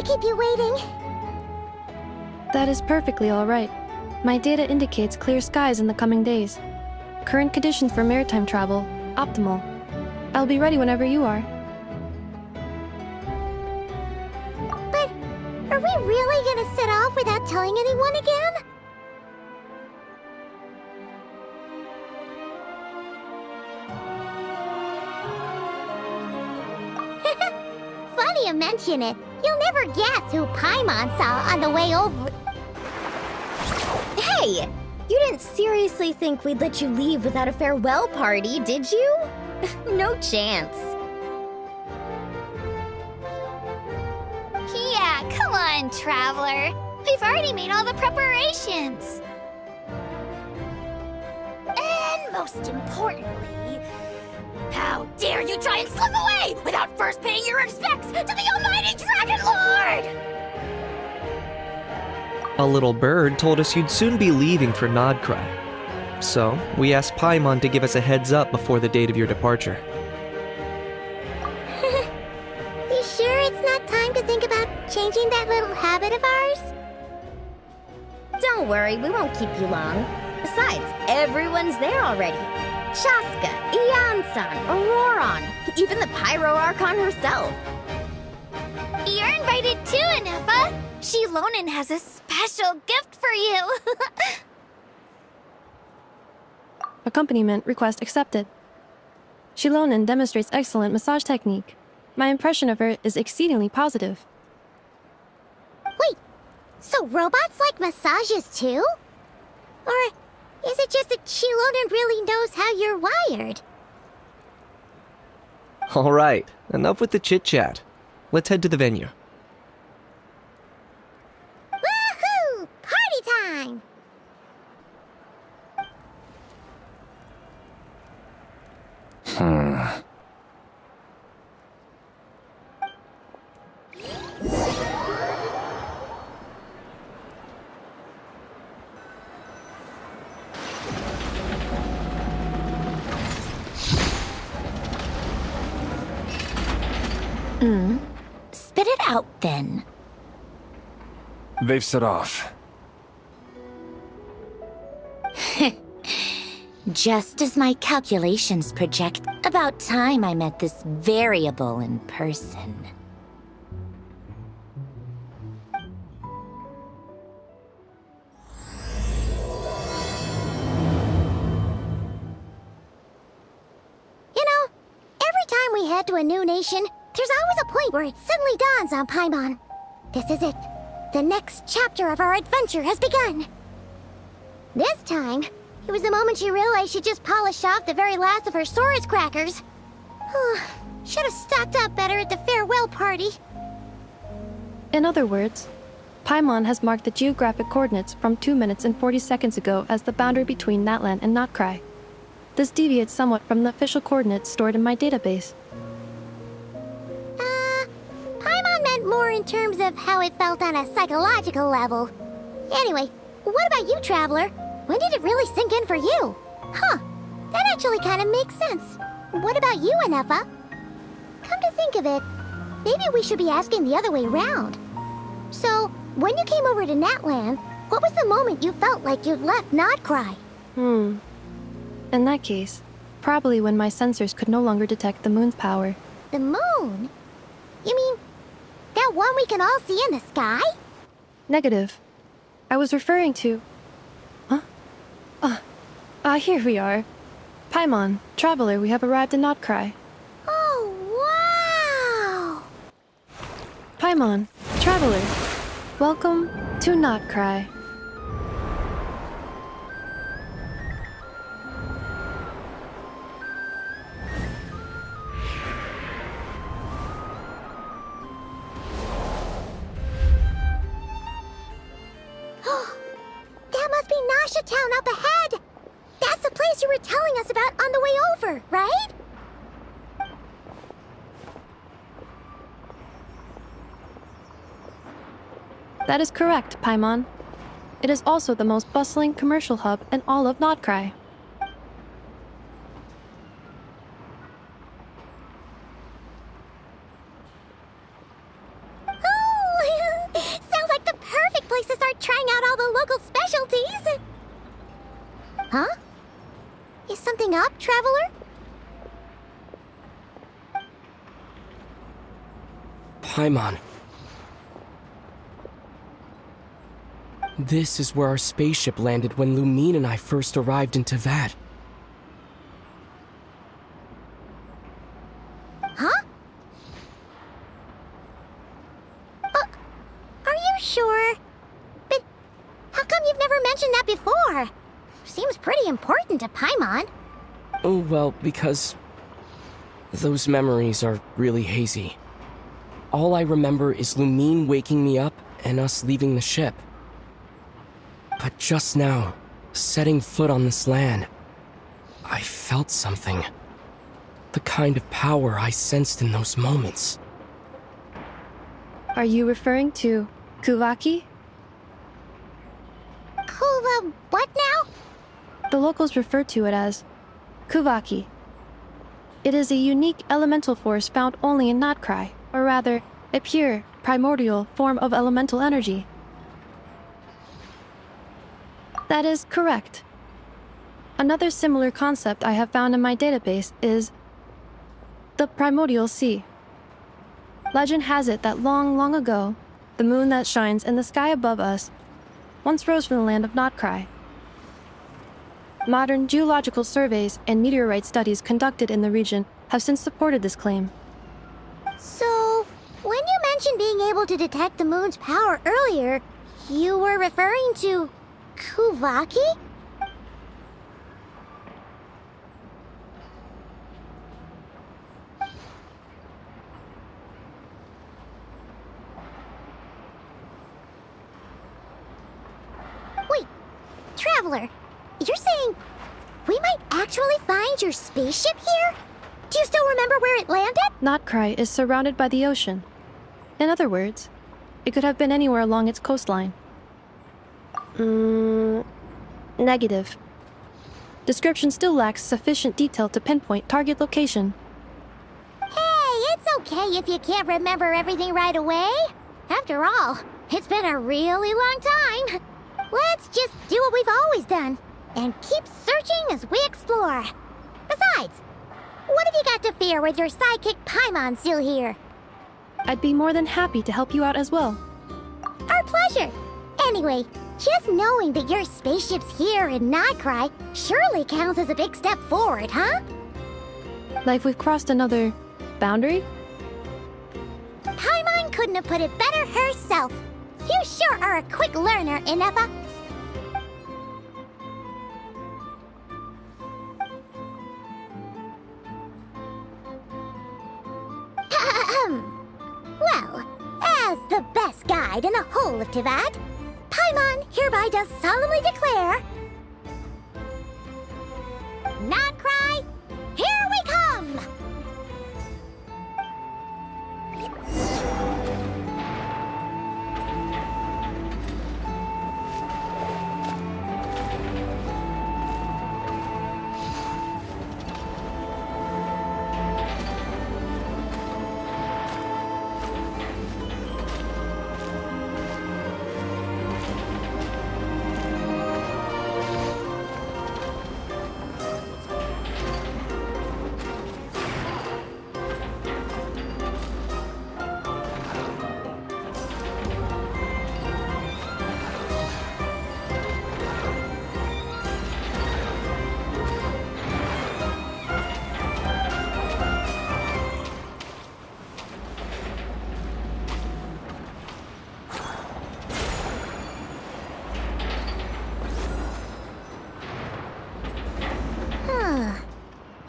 keep you waiting. That is perfectly all right. My data indicates clear skies in the coming days. Current conditions for maritime travel, optimal. I'll be ready whenever you are. But are we really gonna set off without telling anyone again? Funny you mention it. You'll never guess who Paimon saw on the way over. Hey! You didn't seriously think we'd let you leave without a farewell party, did you? No chance. Yeah, come on, Traveler. We've already made all the preparations. And most importantly, how dare you try and slip away without first paying your respects to the almighty Dragon Lord! A little bird told us you'd soon be leaving for Nodcry. So, we asked Paimon to give us a heads up before the date of your departure. You sure it's not time to think about changing that little habit of ours? Don't worry, we won't keep you long. Besides, everyone's there already. Shaska, Ian-san, Auroron, even the Pyro Archon herself. You're invited too, Anefa. Shilonen has a special gift for you. Accompaniment request accepted. Shilonen demonstrates excellent massage technique. My impression of her is exceedingly positive. Wait, so robots like massages too? Or is it just that Chilona really knows how you're wired? All right, enough with the chit-chat. Let's head to the venue. Woohoo! Party time! Spit it out, then. They've set off. Just as my calculations project, about time I met this variable in person. You know, every time we head to a new nation, there's always a point where it suddenly dawns on Paimon. This is it. The next chapter of our adventure has begun. This time, it was the moment she realized she just polished off the very last of her Saurus crackers. Should have stocked up better at the farewell party. In other words, Paimon has marked the geographic coordinates from 2 minutes and 40 seconds ago as the boundary between Natlan and Notcry. This deviates somewhat from the official coordinates stored in my database. Paimon meant more in terms of how it felt on a psychological level. Anyway, what about you, Traveler? When did it really sink in for you? Huh, that actually kind of makes sense. What about you, Anefa? Come to think of it, maybe we should be asking the other way around. So, when you came over to Natlan, what was the moment you felt like you'd left Notcry? In that case, probably when my sensors could no longer detect the moon's power. The moon? You mean, that one we can all see in the sky? Negative. I was referring to... Here we are. Paimon, Traveler, we have arrived in Notcry. Oh, wow! Paimon, Traveler, welcome to Notcry. That must be Nasha Town up ahead! That's the place you were telling us about on the way over, right? That is correct, Paimon. It is also the most bustling commercial hub in all of Notcry. Oh, sounds like the perfect place to start trying out all the local specialties. Huh? Is something up, Traveler? Paimon. This is where our spaceship landed when Lumine and I first arrived in Teyvat. Huh? Are you sure? But how come you've never mentioned that before? Seems pretty important to Paimon. Oh, well, because those memories are really hazy. All I remember is Lumine waking me up and us leaving the ship. But just now, setting foot on this land, I felt something. The kind of power I sensed in those moments. Are you referring to Kuvaki? Kuva, what now? The locals refer to it as Kuvaki. It is a unique elemental force found only in Notcry, or rather, a pure, primordial form of elemental energy. That is correct. Another similar concept I have found in my database is the primordial sea. Legend has it that long, long ago, the moon that shines in the sky above us once rose from the land of Notcry. Modern geological surveys and meteorite studies conducted in the region have since supported this claim. So, when you mentioned being able to detect the moon's power earlier, you were referring to Kuvaki? Wait, Traveler, you're saying we might actually find your spaceship here? Do you still remember where it landed? Notcry is surrounded by the ocean. In other words, it could have been anywhere along its coastline. Negative. Description still lacks sufficient detail to pinpoint target location. Hey, it's okay if you can't remember everything right away. After all, it's been a really long time. Let's just do what we've always done and keep searching as we explore. Besides, what have you got to fear with your sidekick Paimon still here? I'd be more than happy to help you out as well. Our pleasure. Anyway, just knowing that your spaceship's here in Nightcry surely counts as a big step forward, huh? Like we've crossed another boundary? Paimon couldn't have put it better herself. You sure are a quick learner, Inefa. Well, as the best guide in the whole of Tivat, Paimon hereby does solemnly declare... Nightcry, here we come!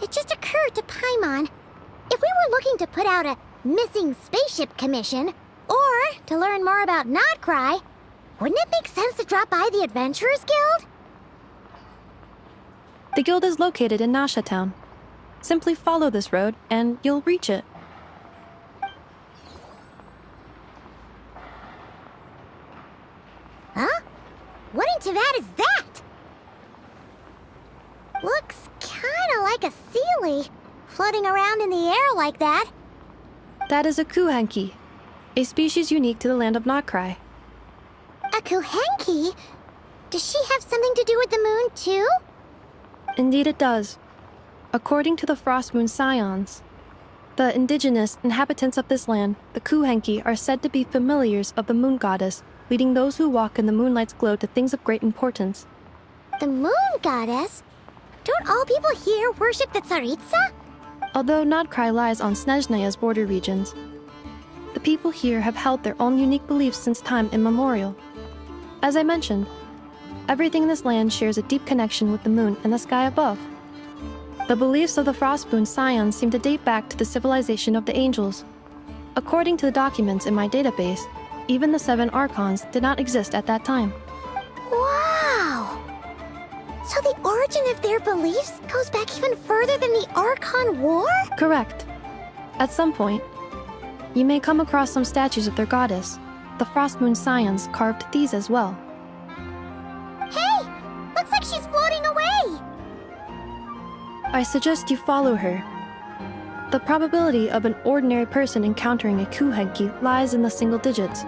It just occurred to Paimon, if we were looking to put out a missing spaceship commission, or to learn more about Notcry, wouldn't it make sense to drop by the Adventurers Guild? The guild is located in Nasha Town. Simply follow this road and you'll reach it. Huh? What in Tivat is that? Looks kinda like a Sealy, floating around in the air like that. That is a Kuhenki, a species unique to the land of Notcry. A Kuhenki? Does she have something to do with the moon, too? Indeed it does. According to the Frost Moon Scions, the indigenous inhabitants of this land, the Kuhenki, are said to be familiars of the moon goddess, leading those who walk in the moonlight's glow to things of great importance. The moon goddess? Don't all people here worship the Tsaritsa? Although Notcry lies on Snezhnaya's border regions, the people here have held their own unique beliefs since time immemorial. As I mentioned, everything in this land shares a deep connection with the moon and the sky above. The beliefs of the Frostmoon Scions seem to date back to the civilization of the angels. According to the documents in my database, even the 7 Archons did not exist at that time. Wow! So the origin of their beliefs goes back even further than the Archon War? Correct. At some point, you may come across some statues of their goddess. The Frostmoon Scions carved these as well. Hey! Looks like she's floating away! I suggest you follow her. The probability of an ordinary person encountering a Kuhenki lies in the single digits.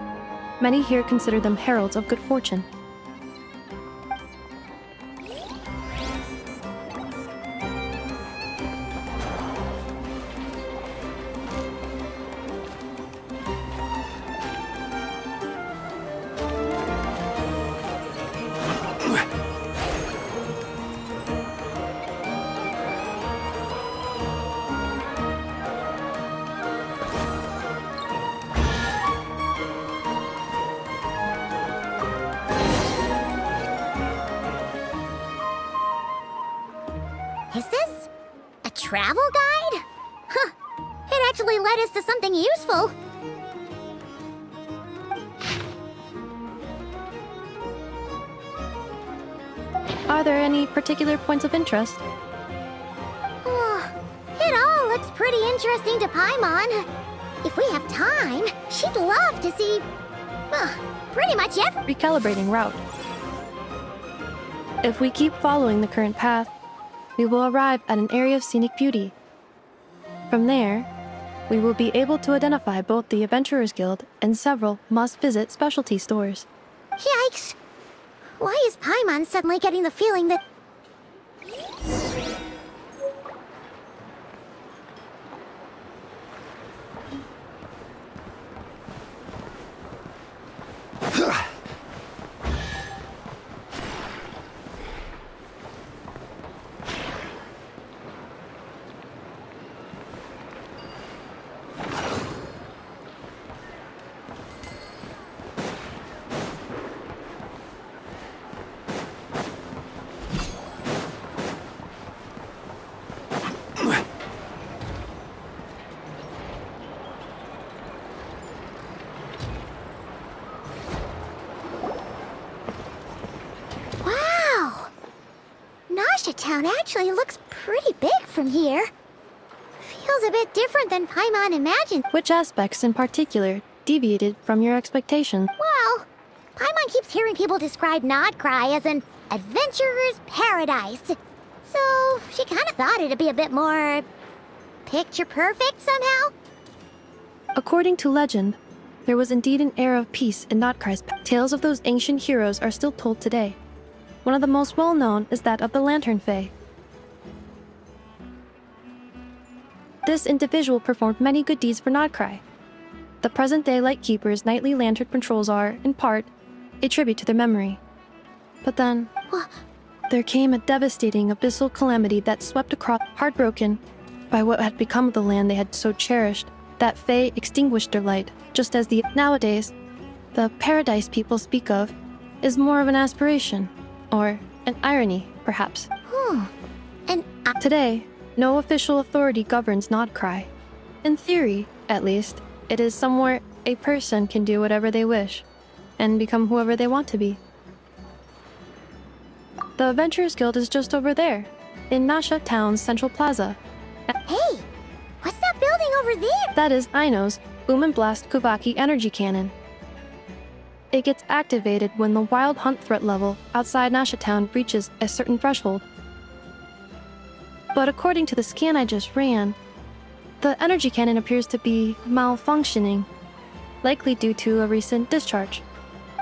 Many here consider them heralds of good fortune. travel guide? Huh. It actually led us to something useful. Are there any particular points of interest? It all looks pretty interesting to Paimon. If we have time, she'd love to see... pretty much every... Recalibrating route. If we keep following the current path, we will arrive at an area of scenic beauty. From there, we will be able to identify both the Adventurers Guild and several must-visit specialty stores. Yikes! Why is Paimon suddenly getting the feeling that... Wow! Nasha Town actually looks pretty big from here. Feels a bit different than Paimon imagined. Which aspects in particular deviated from your expectation? Well, Paimon keeps hearing people describe Nodcry as an adventurer's paradise. So she kind of thought it'd be a bit more... picture perfect somehow? According to legend, there was indeed an era of peace in Notcry's past. Tales of those ancient heroes are still told today. One of the most well-known is that of the Lantern Fae. This individual performed many good deeds for Nodcry. The present-day Lightkeeper's nightly lantern patrols are, in part, a tribute to their memory. But then, there came a devastating abyssal calamity that swept across. Heartbroken by what had become of the land they had so cherished, that Fae extinguished their light, just as the... Nowadays, the paradise people speak of is more of an aspiration, or an irony, perhaps. And Today, no official authority governs Nodcry. In theory, at least, it is somewhere a person can do whatever they wish, and become whoever they want to be. The Adventurers Guild is just over there, in Nasha Town's Central Plaza. hey, what's that building over there? That is Aino's Boom and Blast Kuvaki energy cannon. It gets activated when the wild hunt threat level outside Nasha Town reaches a certain threshold. But according to the scan I just ran, the energy cannon appears to be malfunctioning, likely due to a recent discharge.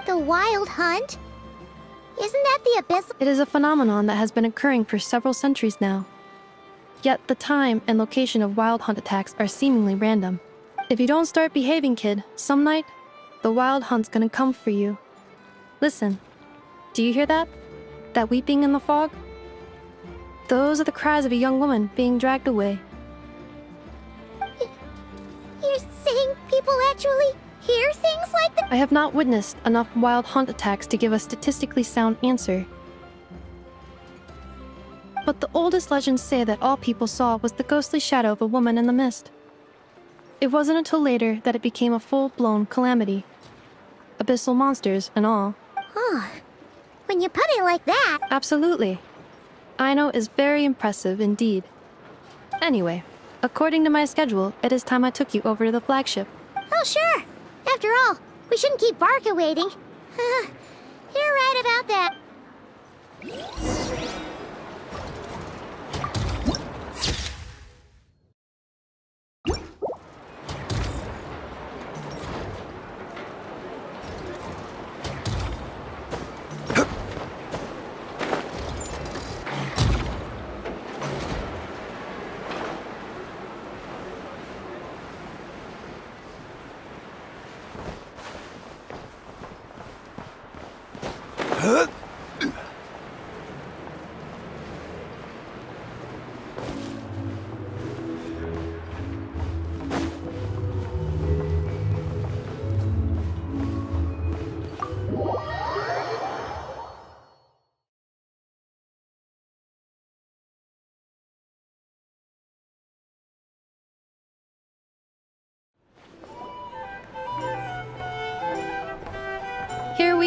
The Wild Hunt? Isn't that the abyssal... It is a phenomenon that has been occurring for several centuries now. Yet the time and location of wild hunt attacks are seemingly random. If you don't start behaving, kid, some night, the wild hunt's gonna come for you. Listen, do you hear that? That weeping in the fog? Those are the cries of a young woman being dragged away. You're saying people actually hear things like that? I have not witnessed enough wild hunt attacks to give a statistically sound answer. But the oldest legends say that all people saw was the ghostly shadow of a woman in the mist. It wasn't until later that it became a full-blown calamity. Abyssal monsters and all. When you put it like that... Absolutely. Aino is very impressive indeed. Anyway, according to my schedule, it is time I took you over to the flagship. Oh, sure. After all, we shouldn't keep Barca waiting. You're right about that.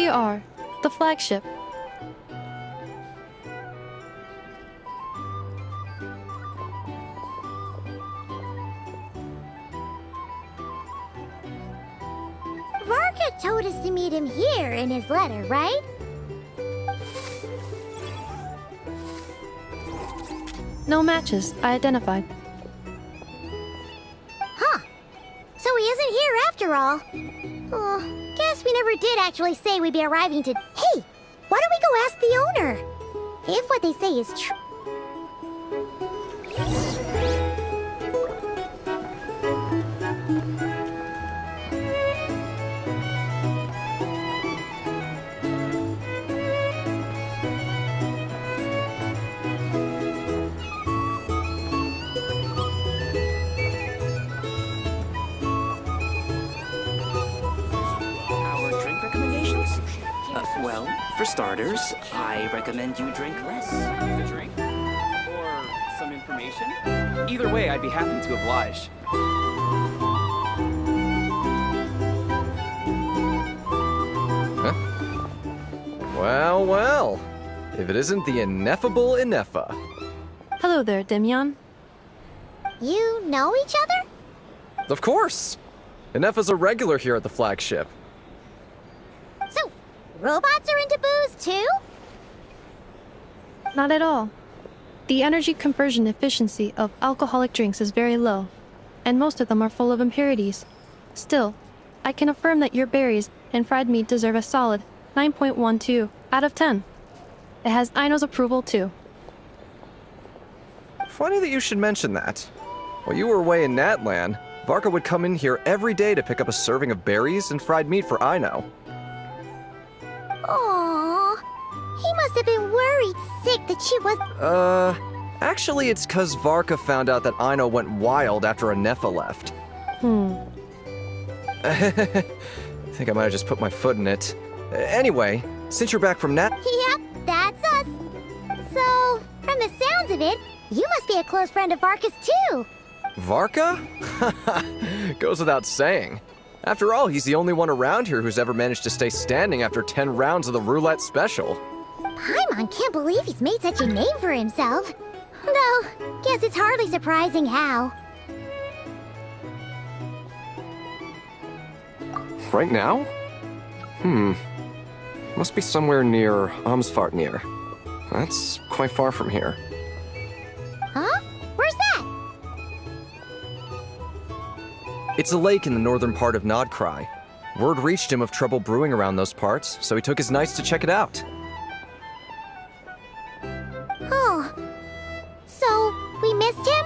you are. The flagship. Varka told us to meet him here in his letter, right? No matches. I identified. Huh. So he isn't here after all. Oh, guess we never did actually say we'd be arriving to... Hey, why don't we go ask the owner? If what they say is true... Our drink recommendations? Well, for starters, I recommend you drink less. A drink? Or some information? Either way, I'd be happy to oblige. Well, well. If it isn't the ineffable Ineffa. Hello there, Demyon. You know each other? Of course! Ineffa's a regular here at the flagship. So, robots are into booze too? Not at all. The energy conversion efficiency of alcoholic drinks is very low, and most of them are full of impurities. Still, I can affirm that your berries and fried meat deserve a solid 9.12 out of 10. It has Aino's approval too. Funny that you should mention that. While you were away in Natlan, Varka would come in here every day to pick up a serving of berries and fried meat for Aino. Aww. He must have been worried sick that she was... Actually it's 'cause Varka found out that Aino went wild after Ineffa left. I think I might have just put my foot in it. Anyway, since you're back from Nat... Yep, that's us. So, from the sounds of it, you must be a close friend of Varka's too. Varka? Goes without saying. After all, he's the only one around here who's ever managed to stay standing after 10 rounds of the roulette special. Paimon can't believe he's made such a name for himself. Though, guess it's hardly surprising how. Right now? Must be somewhere near Amsvartnir. That's quite far from here. Huh? Where's that? It's a lake in the northern part of Nodcry. Word reached him of trouble brewing around those parts, so he took his knights to check it out. Oh. So, we missed him?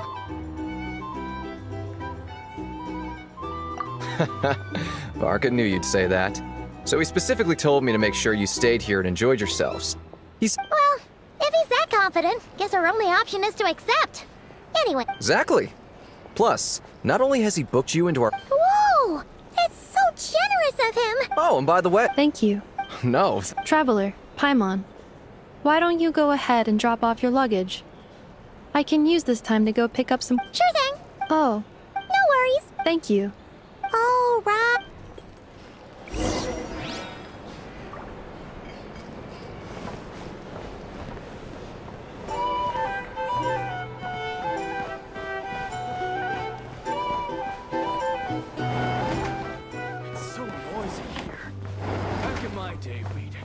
Varka knew you'd say that. So he specifically told me to make sure you stayed here and enjoyed yourselves. Well, if he's that confident, guess our only option is to accept. Anyway. Exactly. Plus, not only has he booked you into our... Whoa! It's so generous of him! Oh, and by the way... Thank you. No. Traveler, Paimon. Why don't you go ahead and drop off your luggage? I can use this time to go pick up some... Sure thing. Oh, No worries. thank you. All right. It's so noisy here. Back in my day, we'd...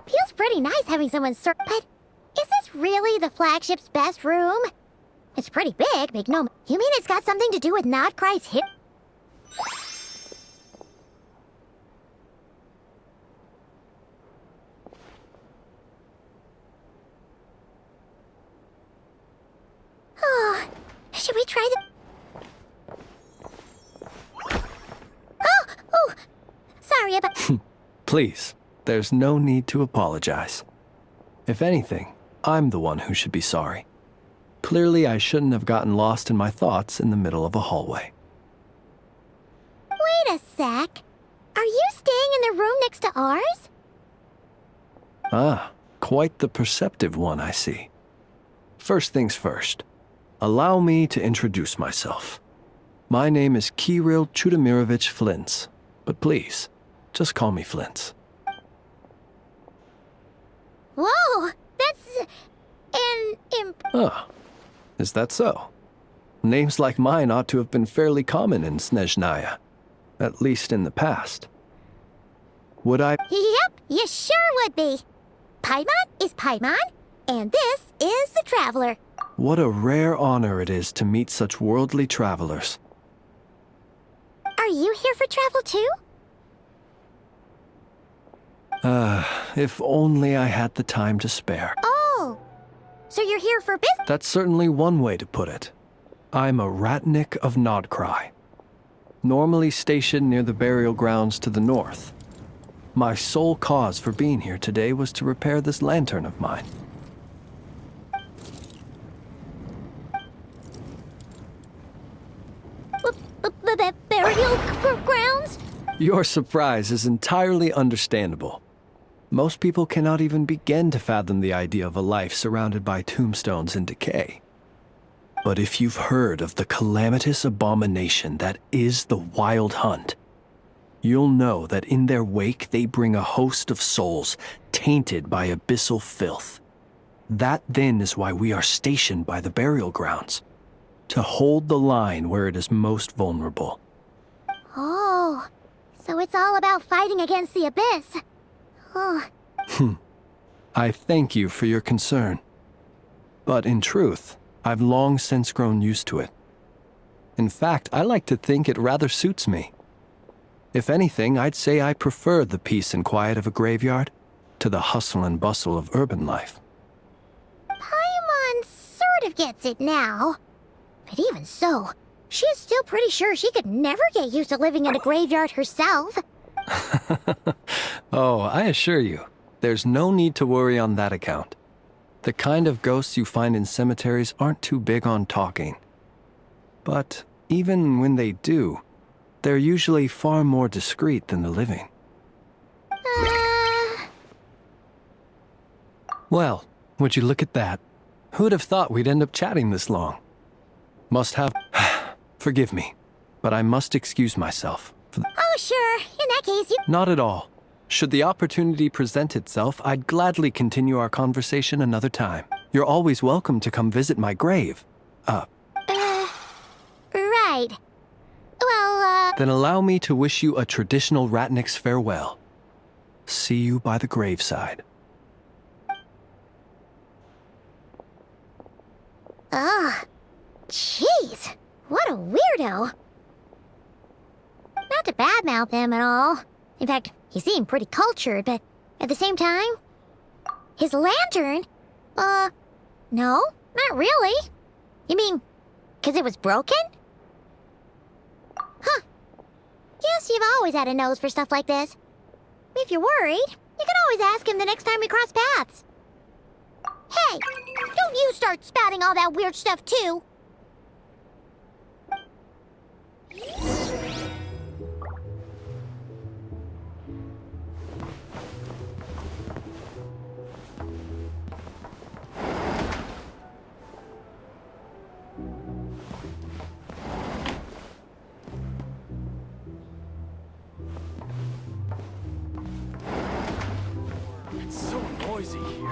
Feels pretty nice having someone but is this really the flagship's best room? It's pretty big, no... You mean it's got something to do with Nodcry's hip? Oh, should we try the... Oh! Sorry about... Please, there's no need to apologize. If anything, I'm the one who should be sorry. Clearly, I shouldn't have gotten lost in my thoughts in the middle of a hallway. Wait a sec. Are you staying in the room next to ours? Ah, quite the perceptive one, I see. First things first, allow me to introduce myself. My name is Kirill Chudamirovich Flintz, but please, just call me Flintz. Whoa, that's Ah, is that so? Names like mine ought to have been fairly common in Snezhnaya, at least in the past. Would I? Yep, you sure would be. Paimon is Paimon, and this is the Traveler. What a rare honor it is to meet such worldly travelers. Are you here for travel too? If only I had the time to spare. Oh, so you're here for business? That's certainly one way to put it. I'm a Ratnik of Nodcry, normally stationed near the burial grounds to the north. My sole cause for being here today was to repair this lantern of mine. Burial grounds? Your surprise is entirely understandable. Most people cannot even begin to fathom the idea of a life surrounded by tombstones and decay. But if you've heard of the calamitous abomination that is the Wild Hunt, you'll know that in their wake they bring a host of souls tainted by abyssal filth. That then is why we are stationed by the burial grounds, to hold the line where it is most vulnerable. Oh, so it's all about fighting against the abyss. Oh. I thank you for your concern. But in truth, I've long since grown used to it. In fact, I like to think it rather suits me. If anything, I'd say I prefer the peace and quiet of a graveyard to the hustle and bustle of urban life. Paimon sort of gets it now. But even so, she is still pretty sure she could never get used to living in a graveyard herself. Oh, I assure you, there's no need to worry on that account. The kind of ghosts you find in cemeteries aren't too big on talking. But even when they do, they're usually far more discreet than the living. Well, would you look at that? Who'd have thought we'd end up chatting this long? Must have... Forgive me, but I must excuse myself. Oh, sure. In that case, you... Not at all. Should the opportunity present itself, I'd gladly continue our conversation another time. You're always welcome to come visit my grave. Right. Well, Then allow me to wish you a traditional Ratnik's farewell. See you by the graveside. Jeez. What a weirdo. Not to badmouth him at all. In fact, he seemed pretty cultured, but at the same time... His lantern? No, not really. You mean, 'cause it was broken? Huh. Guess you've always had a nose for stuff like this. If you're worried, you can always ask him the next time we cross paths. Hey, don't you start spouting all that weird stuff too. It's so noisy here.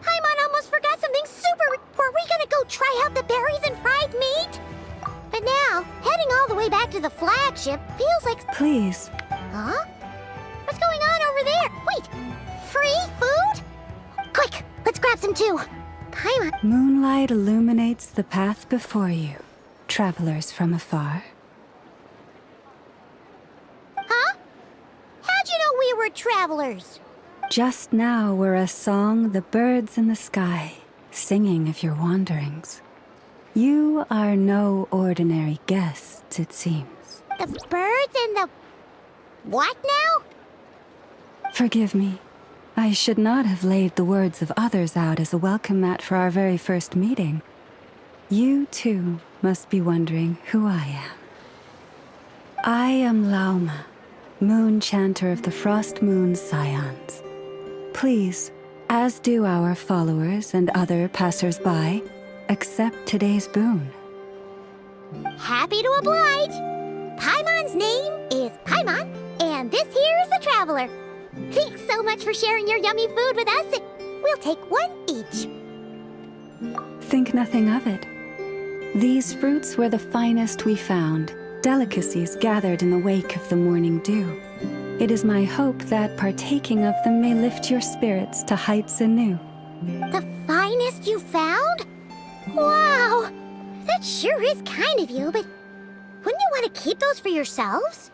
Paimon almost forgot something super... Were we gonna go try out the berries and fried meat? But now, heading all the way back to the flagship feels like... Please. Huh? What's going on over there? Wait, free food? Quick, let's grab some too. Paimon. Moonlight illuminates the path before you, travelers from afar. Huh? How'd you know we were travelers? Just now were a song the birds in the sky, singing of your wanderings. You are no ordinary guests, it seems. The birds and the... what now? Forgive me. I should not have laid the words of others out as a welcome mat for our very first meeting. You, too, must be wondering who I am. I am Lauma, moon chanter of the Frost Moon Scions. Please, as do our followers and other passers-by, accept today's boon. Happy to oblige. Paimon's name is Paimon, and this here is the traveler. Thanks so much for sharing your yummy food with us. We'll take one each. Think nothing of it. These fruits were the finest we found, delicacies gathered in the wake of the morning dew. It is my hope that partaking of them may lift your spirits to heights anew. The finest you found? Wow! That sure is kind of you, but wouldn't you want to keep those for yourselves?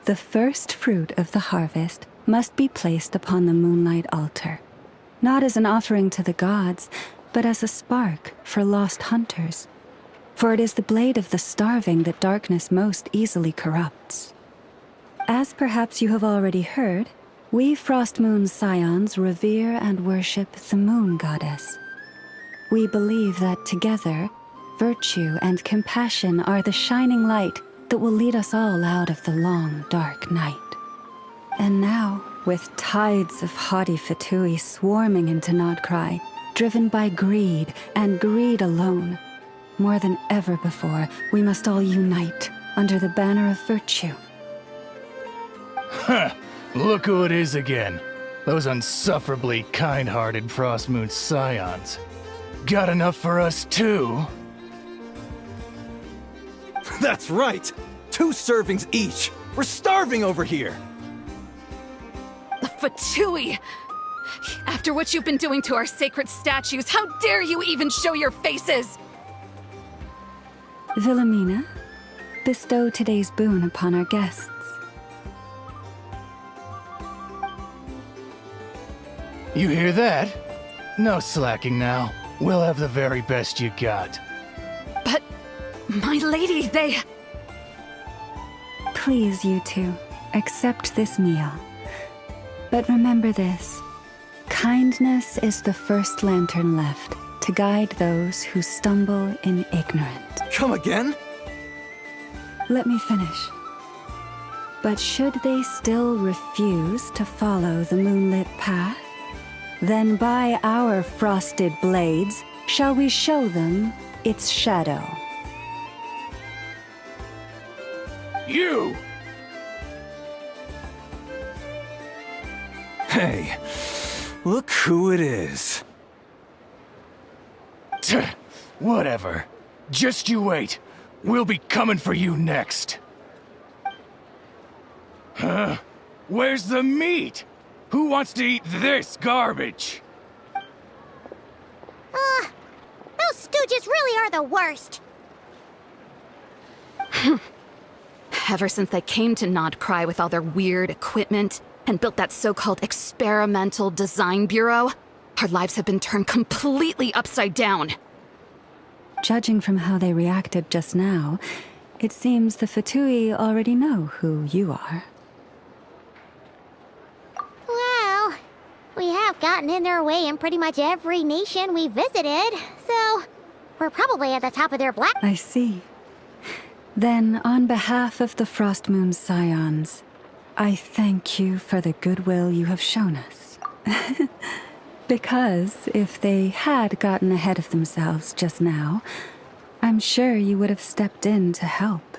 The first fruit of the harvest must be placed upon the moonlight altar, not as an offering to the gods, but as a spark for lost hunters. For it is the blade of the starving that darkness most easily corrupts. As perhaps you have already heard, we Frost Moon Scions revere and worship the moon goddess. We believe that together, virtue and compassion are the shining light that will lead us all out of the long, dark night. And now, with tides of haughty Fatui swarming into Nodcry, driven by greed and greed alone, more than ever before, we must all unite under the banner of virtue. Huh! Look who it is again. Those unsufferably kind-hearted Frost Moon Scions. Got enough for us too? That's right! 2 servings each! We're starving over here! The Fatui! After what you've been doing to our sacred statues, how dare you even show your faces? Wilhelmina, bestow today's boon upon our guests. You hear that? No slacking now. We'll have the very best you got. But, my lady, they... Please, you two, accept this meal. But remember this. Kindness is the first lantern left to guide those who stumble in ignorance. Come again? Let me finish. But should they still refuse to follow the moonlit path, then by our frosted blades shall we show them its shadow. You! Hey, look who it is. Whatever. Just you wait. We'll be coming for you next. Huh? Where's the meat? Who wants to eat this garbage? Those stooges really are the worst. Ever since they came to Nodcry with all their weird equipment and built that so-called experimental design bureau, our lives have been turned completely upside down. Judging from how they reacted just now, it seems the Fatui already know who you are. Well, we have gotten in their way in pretty much every nation we visited, so we're probably at the top of their black... I see. Then, on behalf of the Frost Moon Scions, I thank you for the goodwill you have shown us. Because if they had gotten ahead of themselves just now, I'm sure you would have stepped in to help.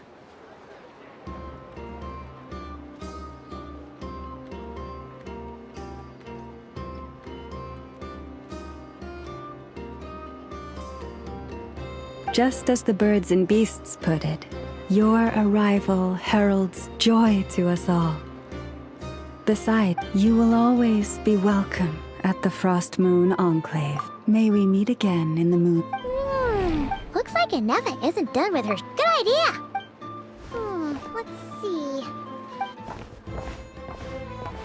Just as the birds and beasts put it, your arrival heralds joy to us all. Besides, you will always be welcome at the Frost Moon Enclave. May we meet again in the moon. Looks like Ineva isn't done with her. Good idea! Let's see.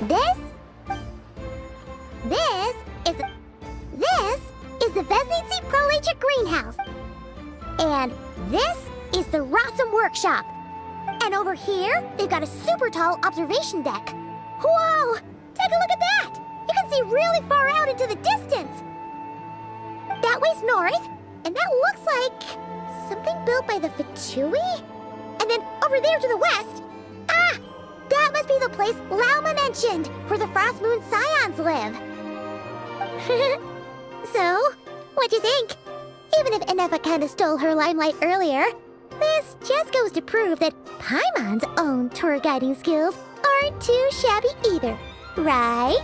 This is the Vesnitsi Prolegia Greenhouse. And this is the Rossum Workshop. And over here, they've got a super tall observation deck. Whoa! Take a look at that! You can see really far out into the distance. That way's north, and that looks like something built by the Fatui? And then over there to the west, that must be the place Lauma mentioned, where the Frost Moon Scions live. So, what'd you think? Even if Ineva kinda stole her limelight earlier, this just goes to prove that Paimon's own tour guiding skills aren't too shabby either, right?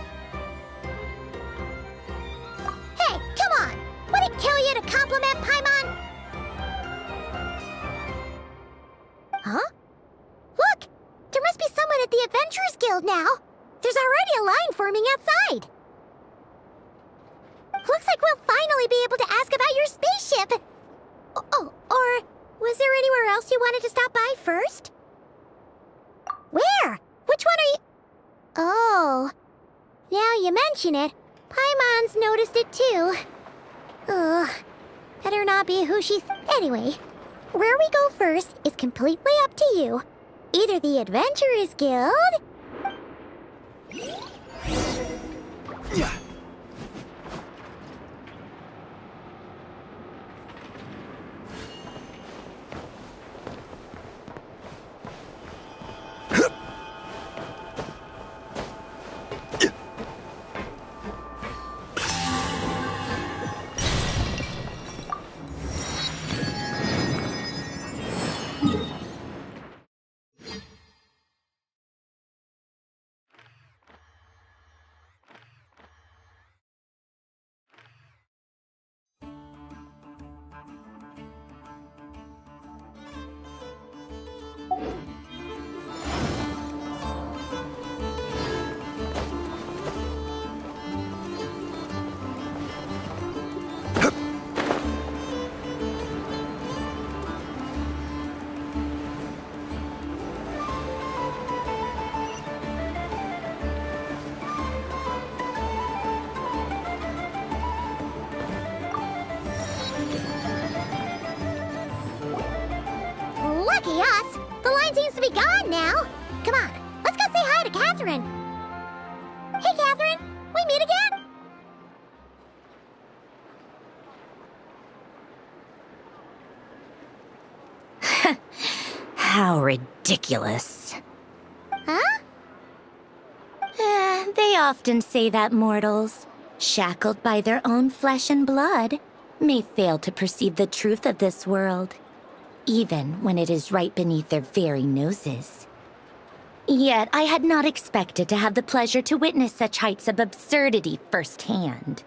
Hey, come on! Would it kill you to compliment Paimon? Huh? Look! There must be someone at the Adventurers Guild now! There's already a line forming outside! Looks like we'll finally be able to ask about your spaceship! Oh, or was there anywhere else you wanted to stop by first? Where? Which one are you... Oh, now you mention it, Paimon's noticed it too. Ugh, better not be who she's... Anyway, where we go first is completely up to you. Either the Adventurers Guild... Yeah. Lucky us! The line seems to be gone now! Come on, let's go say hi to Catherine! Hey, Catherine! We meet again? How ridiculous. Huh? They often say that mortals, shackled by their own flesh and blood, may fail to perceive the truth of this world, even when it is right beneath their very noses. Yet I had not expected to have the pleasure to witness such heights of absurdity firsthand.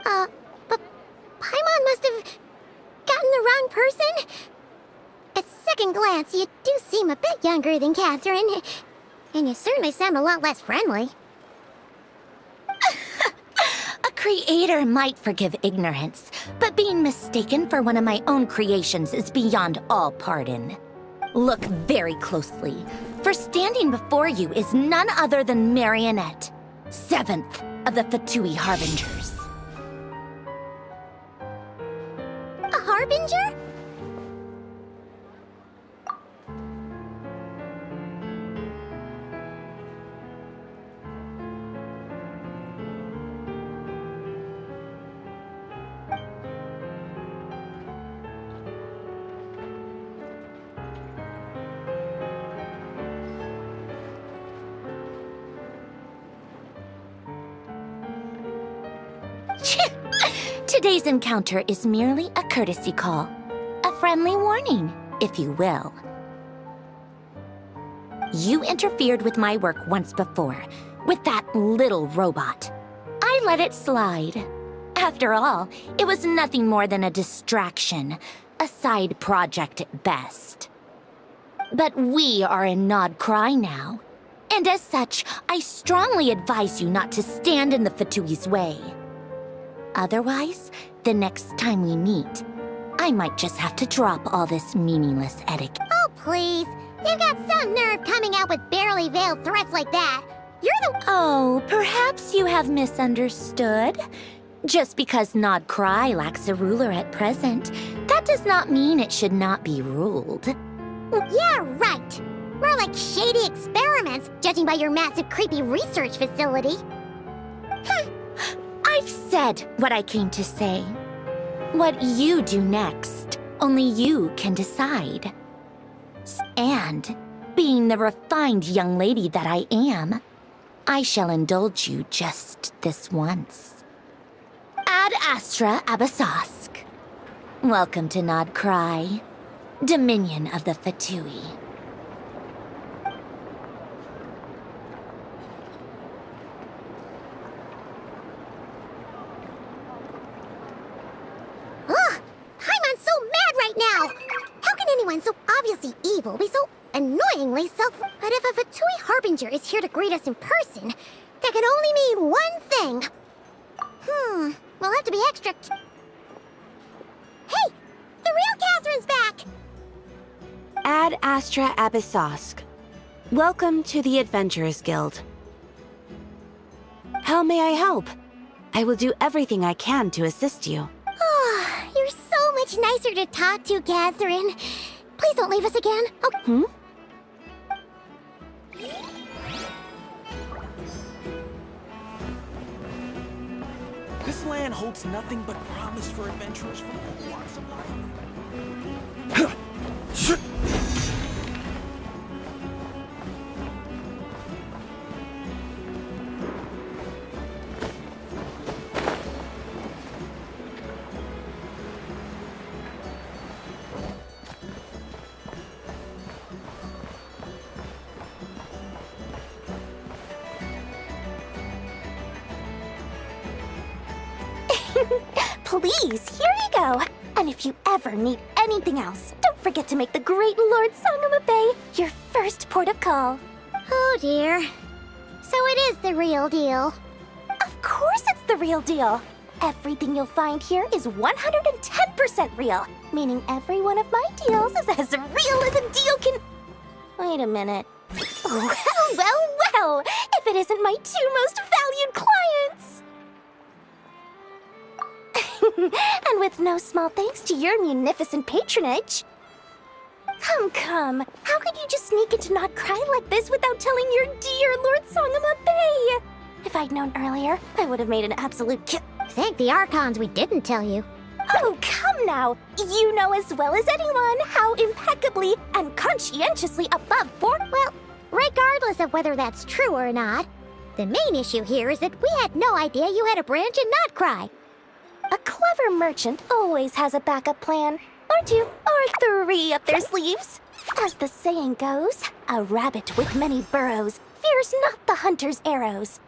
But Paimon must have gotten the wrong person? At second glance, you do seem a bit younger than Catherine, and you certainly sound a lot less friendly. A creator might forgive ignorance, but being mistaken for one of my own creations is beyond all pardon. Look very closely, for standing before you is none other than Marionette, 7th of the Fatui Harbingers. A Harbinger? Today's encounter is merely a courtesy call. A friendly warning, if you will. You interfered with my work once before, with that little robot. I let it slide. After all, it was nothing more than a distraction, a side project at best. But we are in Nod Cry now, And as such, I strongly advise you not to stand in the Fatui's way. Otherwise, the next time we meet, I might just have to drop all this meaningless etiquette. Oh, please. You've got some nerve coming out with barely veiled threats like that. You're the— Oh, perhaps you have misunderstood. Just because Nod Cry lacks a ruler at present, that does not mean it should not be ruled. Yeah, right. More like shady experiments, judging by your massive creepy research facility. I've said what I came to say. What you do next, only you can decide. And, being the refined young lady that I am, I shall indulge you just this once. Ad Astra Abasosk. Welcome to Nod Cry, Dominion of the Fatui. Ugh! Paimon's so mad right now! How can anyone so obviously evil be so annoyingly self— But if a Fatui Harbinger is here to greet us in person, that can only mean one thing. We'll have to be extra— Hey! The real Catherine's back! Ad Astra Abysosk. Welcome to the Adventurers Guild. How may I help? I will do everything I can to assist you. Oh, you're so much nicer to talk to, Catherine. Please don't leave us again. Oh. This land holds nothing but promise for adventurers from all walks of life. Please, here you go. And if you ever need anything else, don't forget to make the great Lord Sangama Bay your first port of call. Oh dear. So it is the real deal. Of course it's the real deal. Everything you'll find here is 110% real, meaning every one of my deals is as real as a deal can— Wait a minute. Well, if it isn't my two most valued clients! And with no small thanks to your munificent patronage. Come. How could you just sneak into Not Cry like this without telling your dear Lord Sangama Bay? If I'd known earlier, I would have made an absolute Thank the Archons we didn't tell you. Oh, come now. You know as well as anyone how impeccably and conscientiously above board— Well, regardless of whether that's true or not, the main issue here is that we had no idea you had a branch in Not Cry. A clever merchant always has a backup plan, or two, or three up their sleeves. As the saying goes, a rabbit with many burrows fears not the hunter's arrows.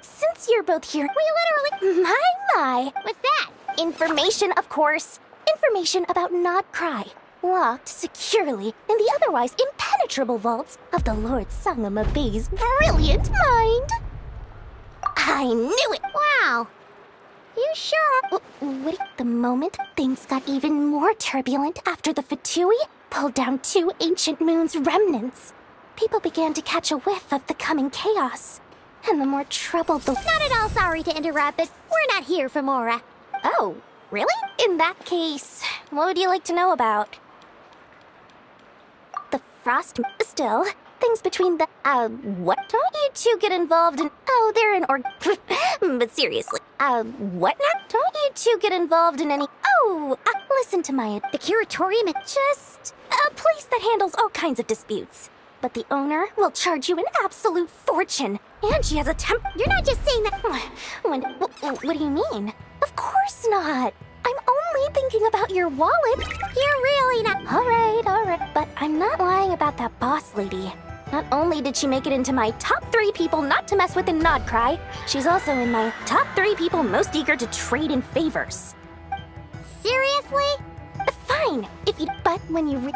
Since you're both here, we literally— My! What's that? Information, of course. Information about Not Cry, locked securely in the otherwise impenetrable vaults of the Lord Sangama Bay's brilliant mind. I knew it! Wow. You sure are— Wait, the moment things got even more turbulent after the Fatui pulled down two ancient moon's remnants, people began to catch a whiff of the coming chaos. And the more troubled the— Not at all sorry to interrupt, but we're not here for Mora. Oh, really? In that case, what would you like to know about? The frost— Still, things between the— what? Don't you two get involved in— Oh, they're an But seriously, what now? Don't you two get involved in any— Oh, listen to my— The curatorium is just a place that handles all kinds of disputes. But the owner will charge you an absolute fortune. And she has a You're not just saying that— What do you mean? Of course not. I'm only thinking about your wallet. You're really not— All right. But I'm not lying about that boss lady. Not only did she make it into my top 3 people not to mess with in Nod Cry, she's also in my top 3 people most eager to trade in favors. Seriously? Fine, if you— But when you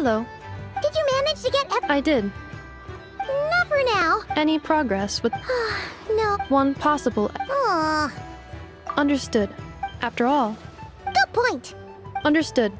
Hello. Did you manage to get I did. Not for now. Any progress with No. one possible... Aw. Understood. After all. Good point. Understood.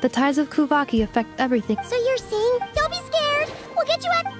The tides of Kuvaki affect everything. So you're saying, don't be scared. We'll get you out.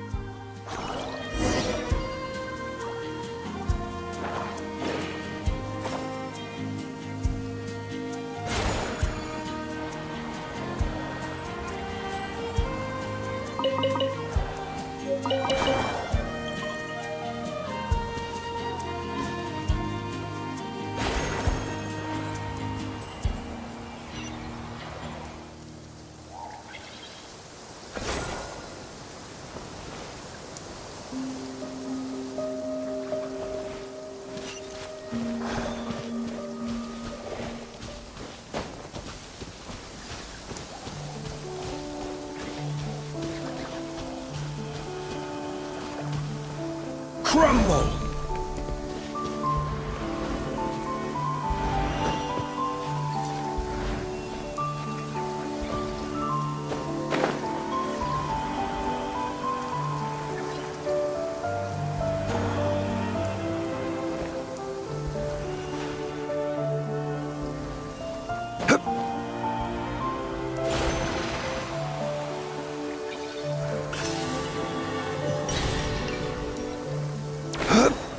Crumble! Hup!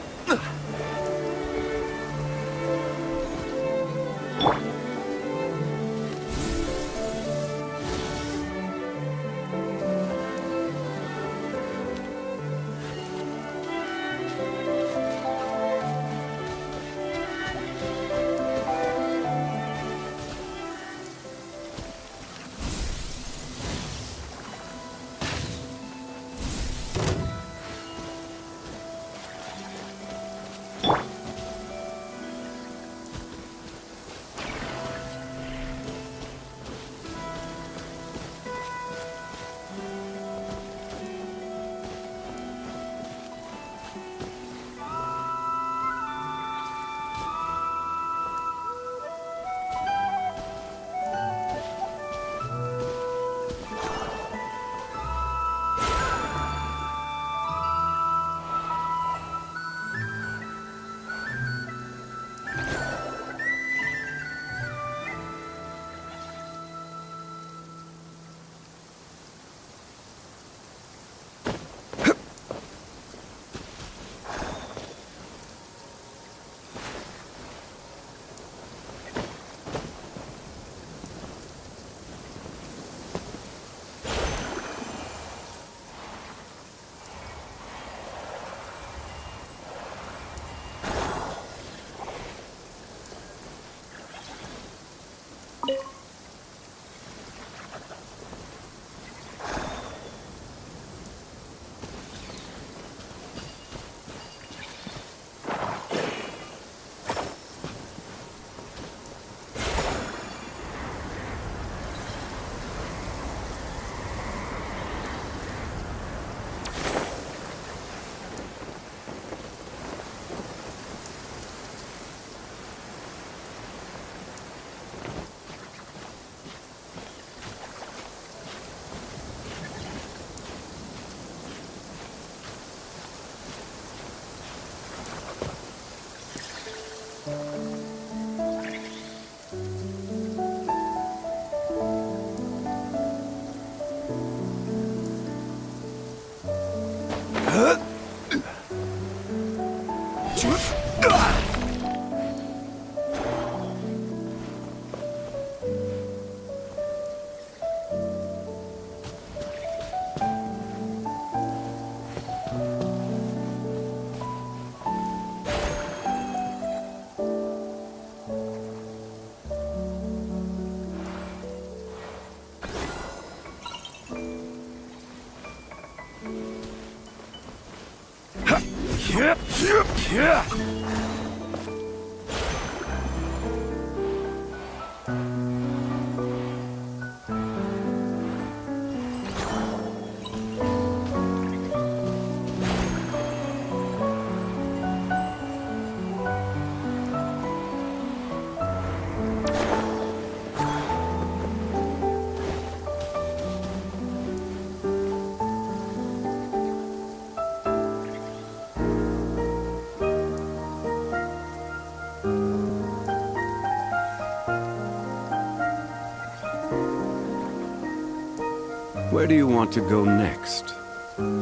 Where do you want to go next?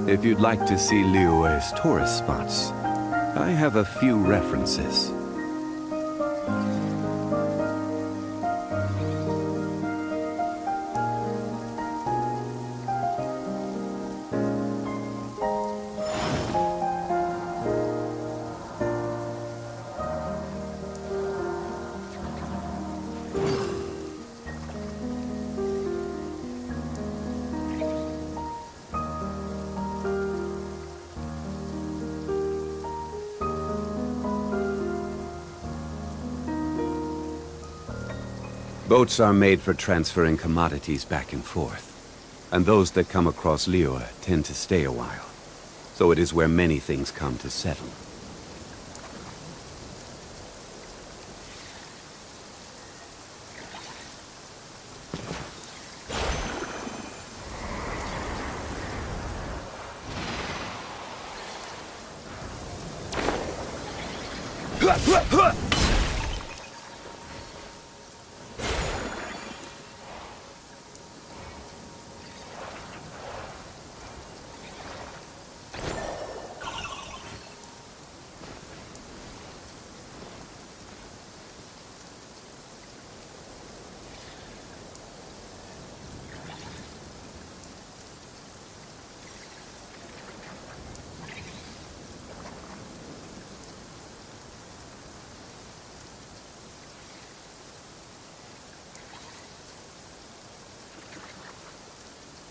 If you'd like to see Liyue's tourist spots, I have a few references. Boats are made for transferring commodities back and forth, and those that come across Liyue tend to stay a while. So it is where many things come to settle.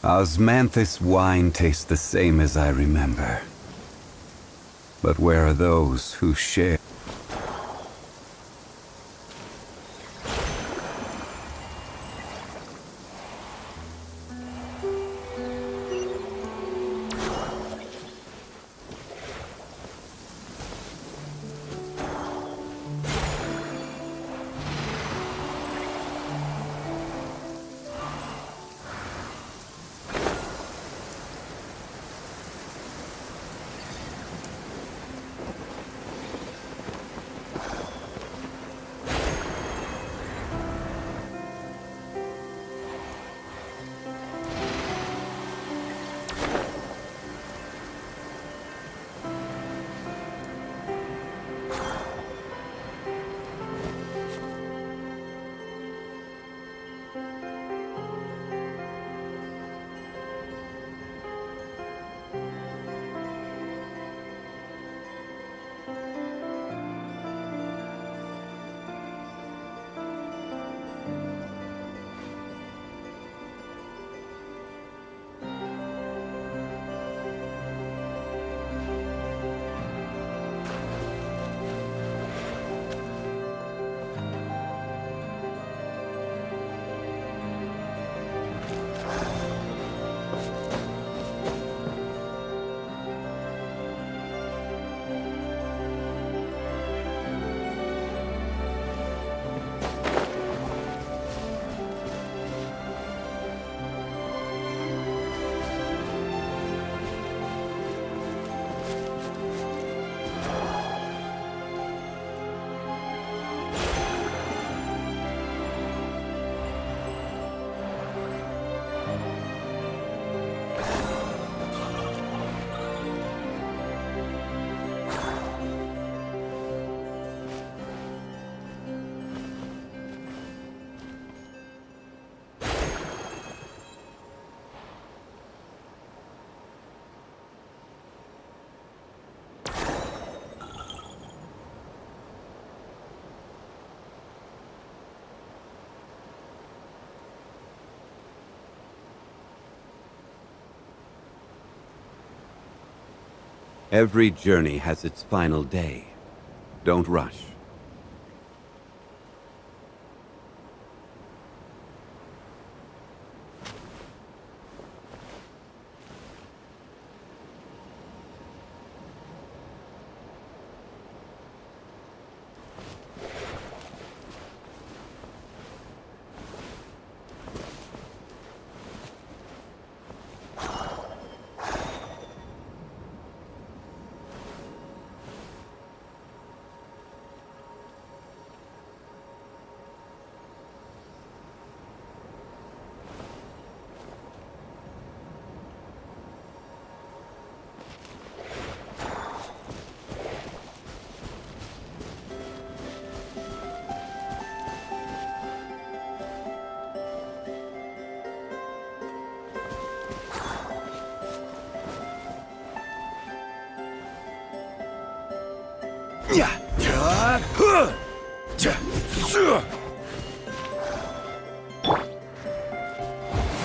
Osmanthus wine tastes the same as I remember. But where are those who share? Every journey has its final day. Don't rush.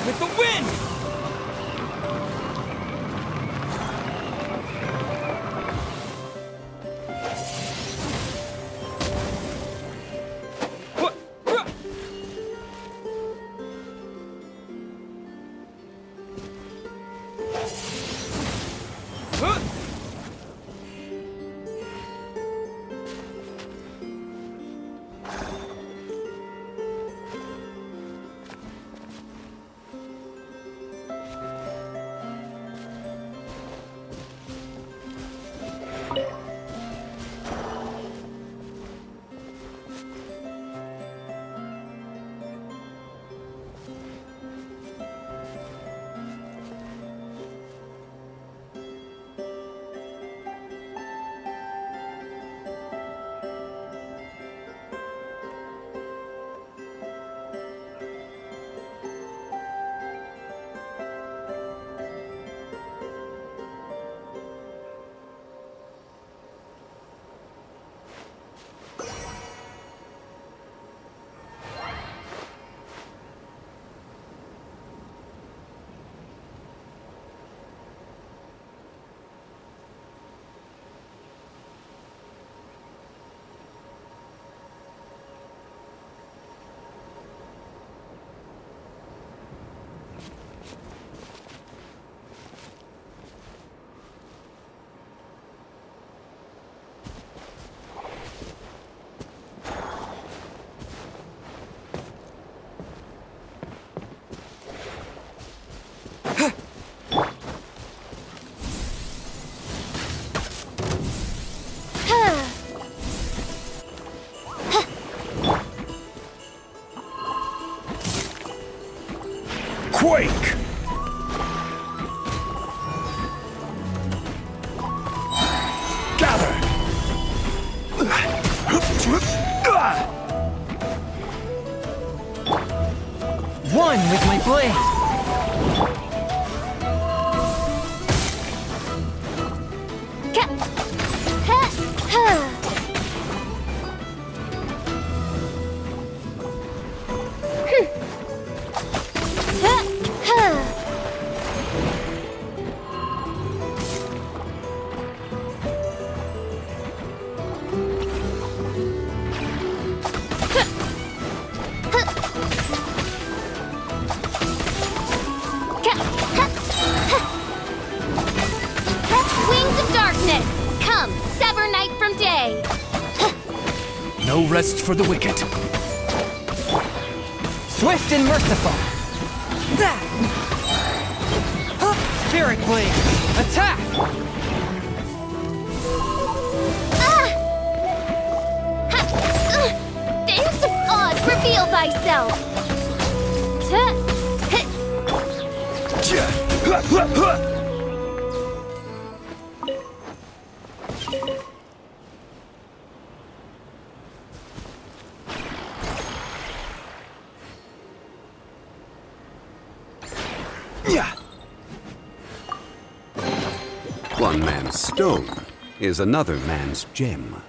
With the wind! Quake! Gather! One with my blade! Wings of darkness! Come, sever night from day! No rest for the wicked. Swift and merciful! Spirit Blade! Attack! Dance of Oz, reveal thyself! One man's stone is another man's gem.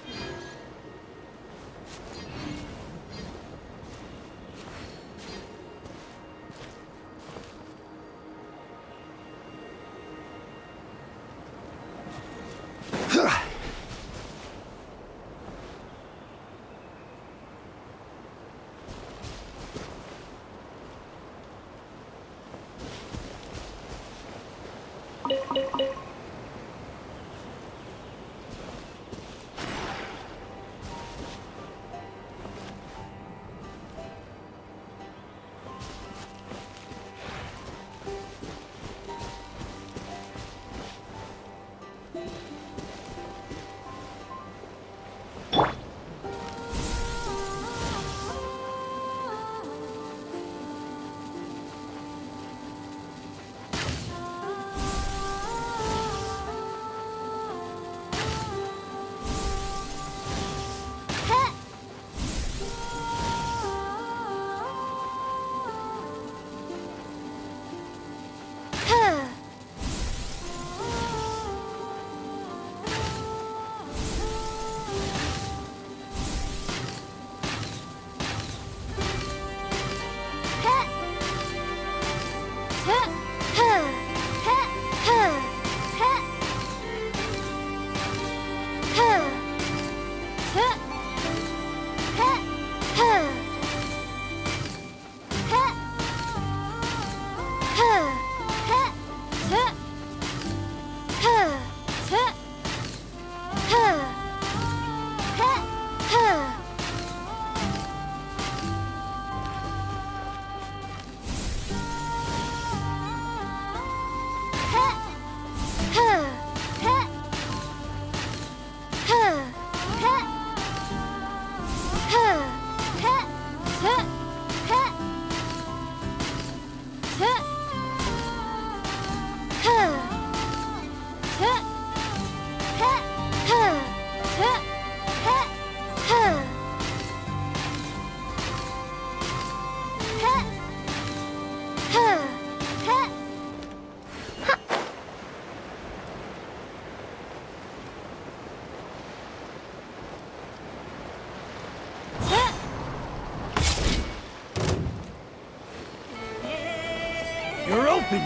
weapon!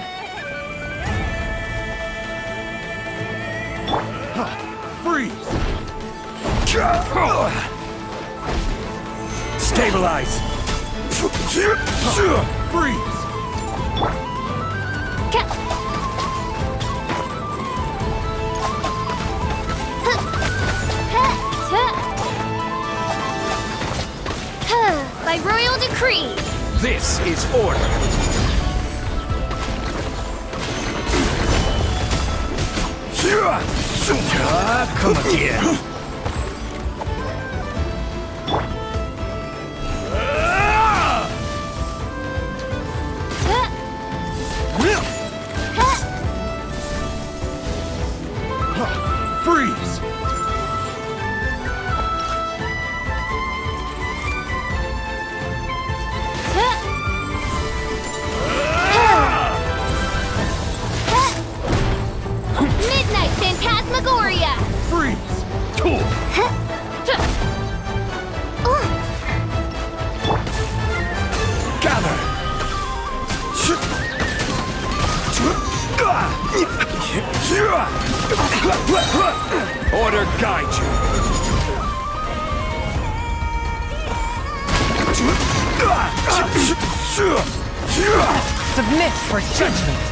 Freeze! Stabilize! Freeze! By royal decree! This is order! Come again! Freeze! Midnight Phantasmagoria! Freeze! Tool! Gather! Order guide you! Submit for judgment.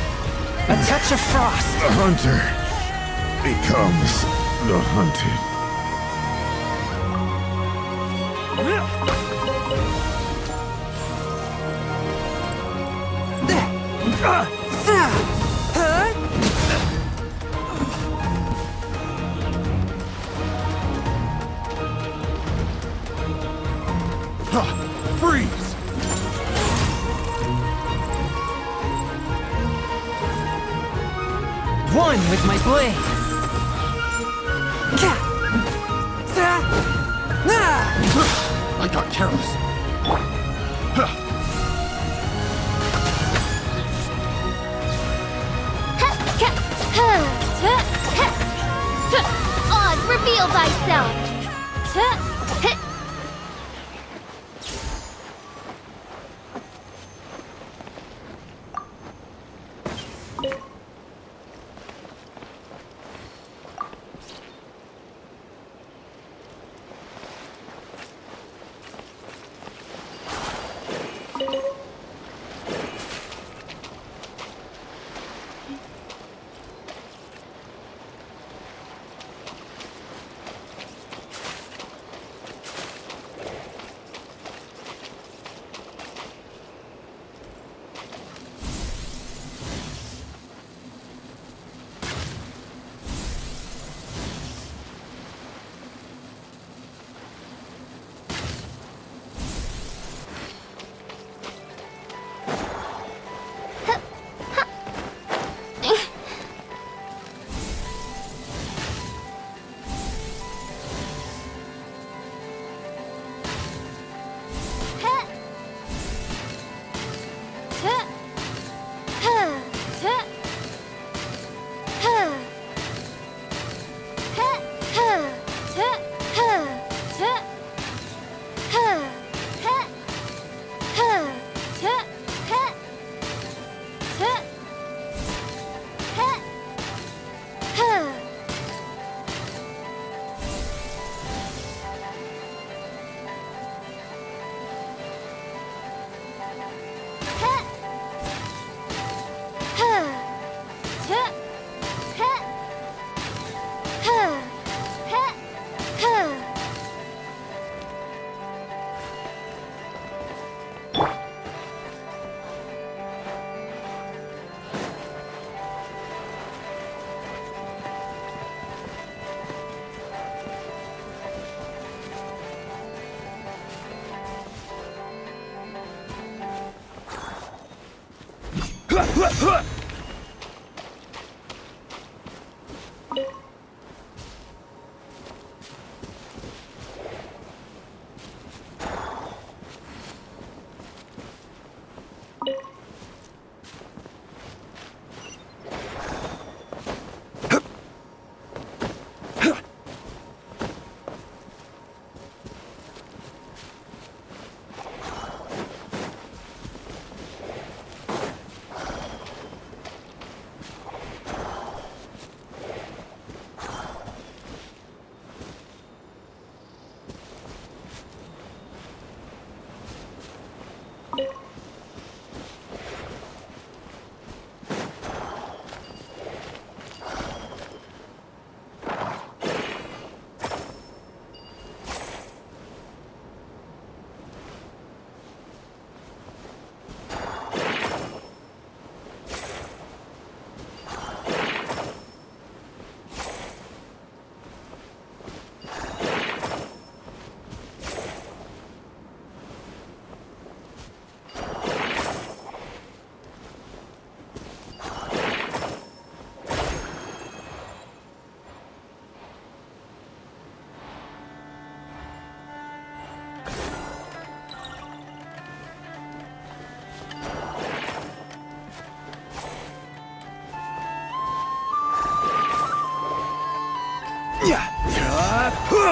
A touch of frost. The hunter becomes the hunted. Freeze! One with my blade. I got careless. Oz, reveal thyself!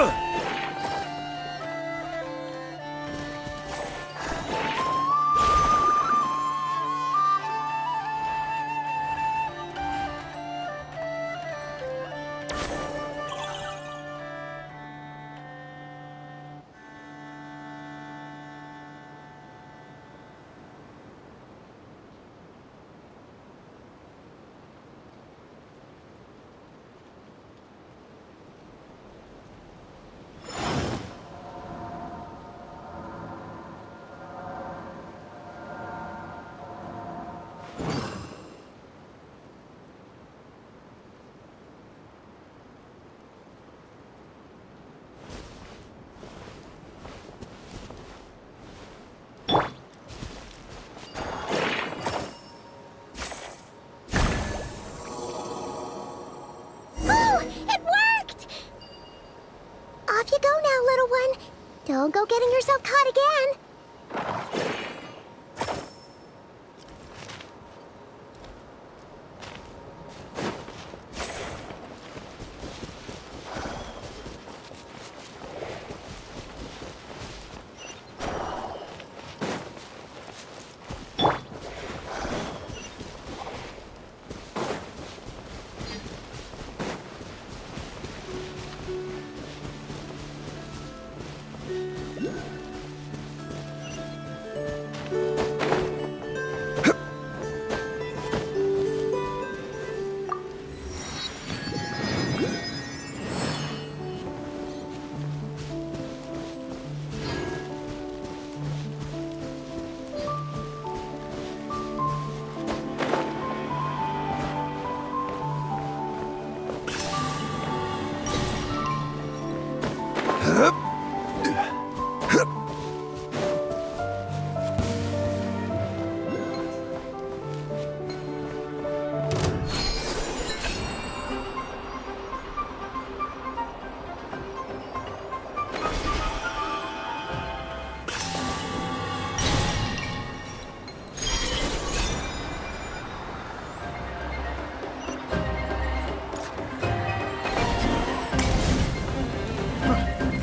Oh, it worked! Off you go now, little one. Don't go getting yourself caught again.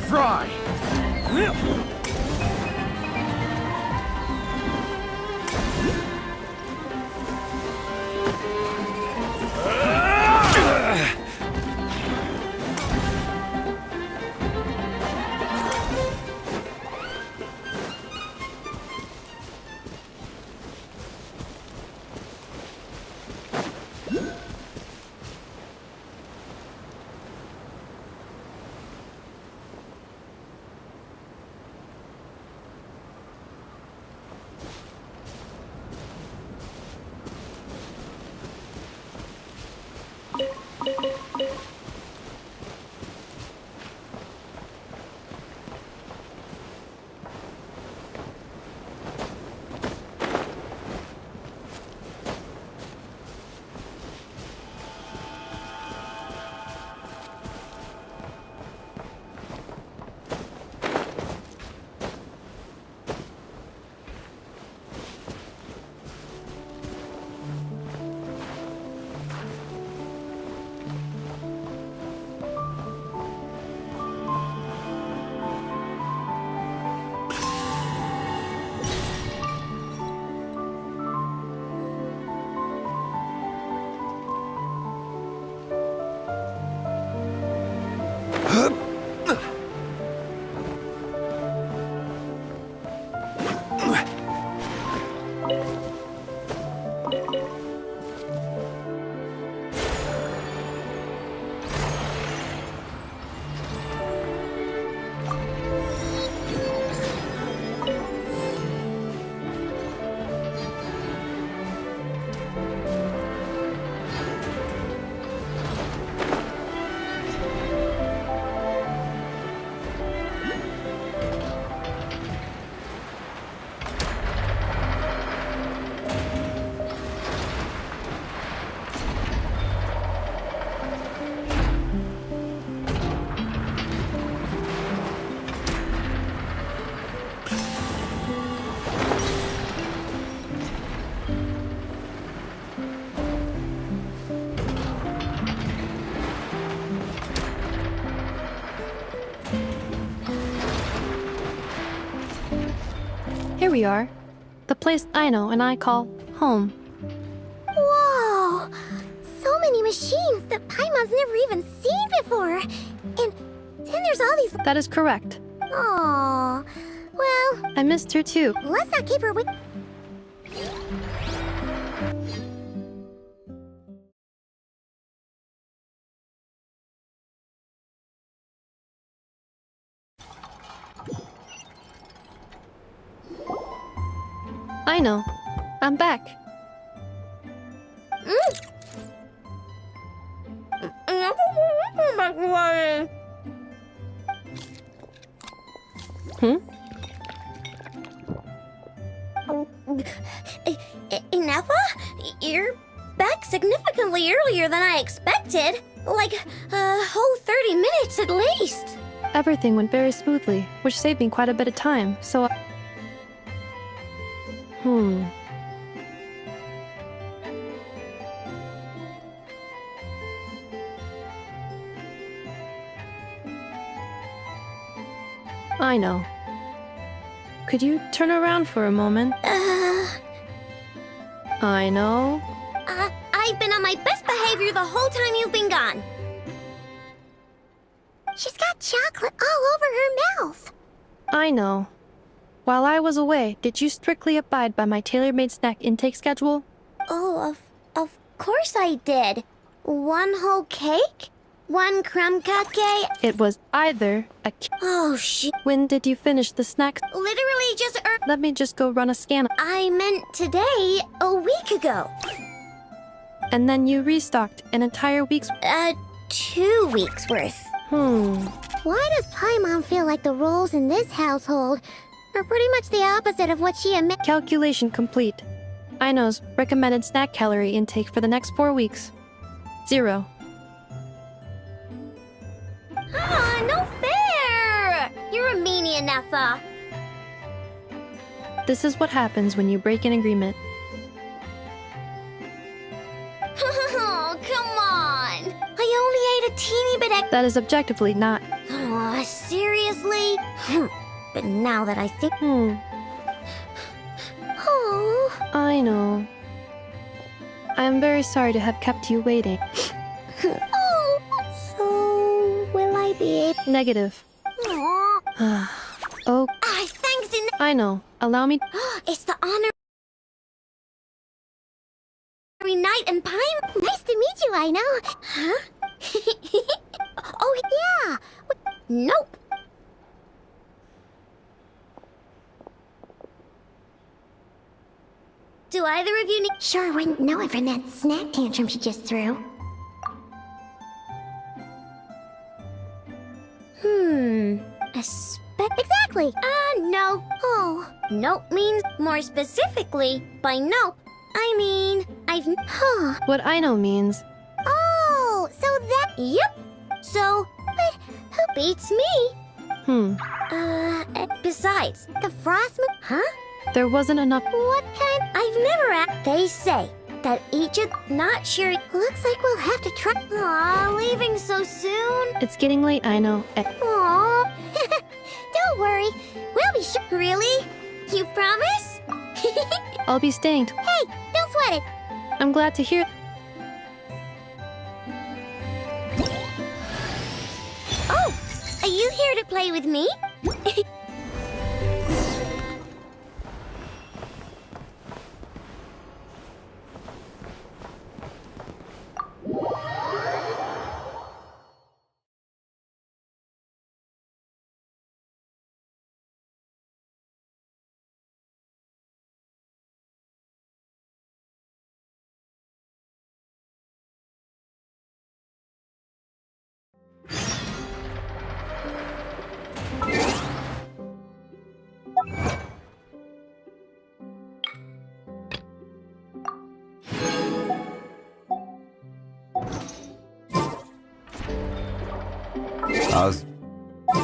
Fry! Here we are. The place Aino and I call home. Whoa! So many machines that Paimon's never even seen before. And then there's all these... That is correct. Aww. Well... I missed her too. Let's not keep her with... Aino, I'm back. Hmm? Ineffa? You're back significantly earlier than I expected. Like a whole 30 minutes at least. Everything went very smoothly, which saved me quite a bit of time, so I... I know. Could you turn around for a moment? I know. I've been on my best behavior the whole time you've been gone. She's got chocolate all over her mouth. I know. While I was away, did you strictly abide by my tailor-made snack intake schedule? Oh, of course I did. One whole cake? One crumb cupcake? It was either a... Oh, shit. When did you finish the snack? Literally just... Let me just go run a scan. I meant today, a week ago. And then you restocked an entire week's... 2 weeks worth. Why does Paimon feel like the roles in this household are pretty much the opposite of what she imagined? Calculation complete. Aino's recommended snack calorie intake for the next 4 weeks. 0. No fair! You're a meanie, Ineffa. This is what happens when you break an agreement. Oh, come on! I only ate a teeny bit That is objectively not... Oh, seriously? But now that I think... Oh. I know. I am very sorry to have kept you waiting. Oh. So, will I be able... Negative. Aww. Oh. Thanks, I know. Allow me... It's the honor... night and Paimon. Nice to meet you, I know. Huh? Oh, yeah. Nope. Do either of you need... Sure wouldn't know it from that snack tantrum she just threw. Exactly. No. Oh. Nope means, more specifically, by nope, I mean, What Aino means... Oh, so that... Yep. So, but who beats me? Besides, The frost moon? huh? There wasn't enough... What kind? I've never asked. They say that each of... Not sure. Looks like we'll have to try... Aw, leaving so soon? It's getting late, Aino. Aw. Don't worry. We'll be sure... Really? You promise? I'll be staying. Hey, don't sweat it. I'm glad to hear... Oh, are you here to play with me?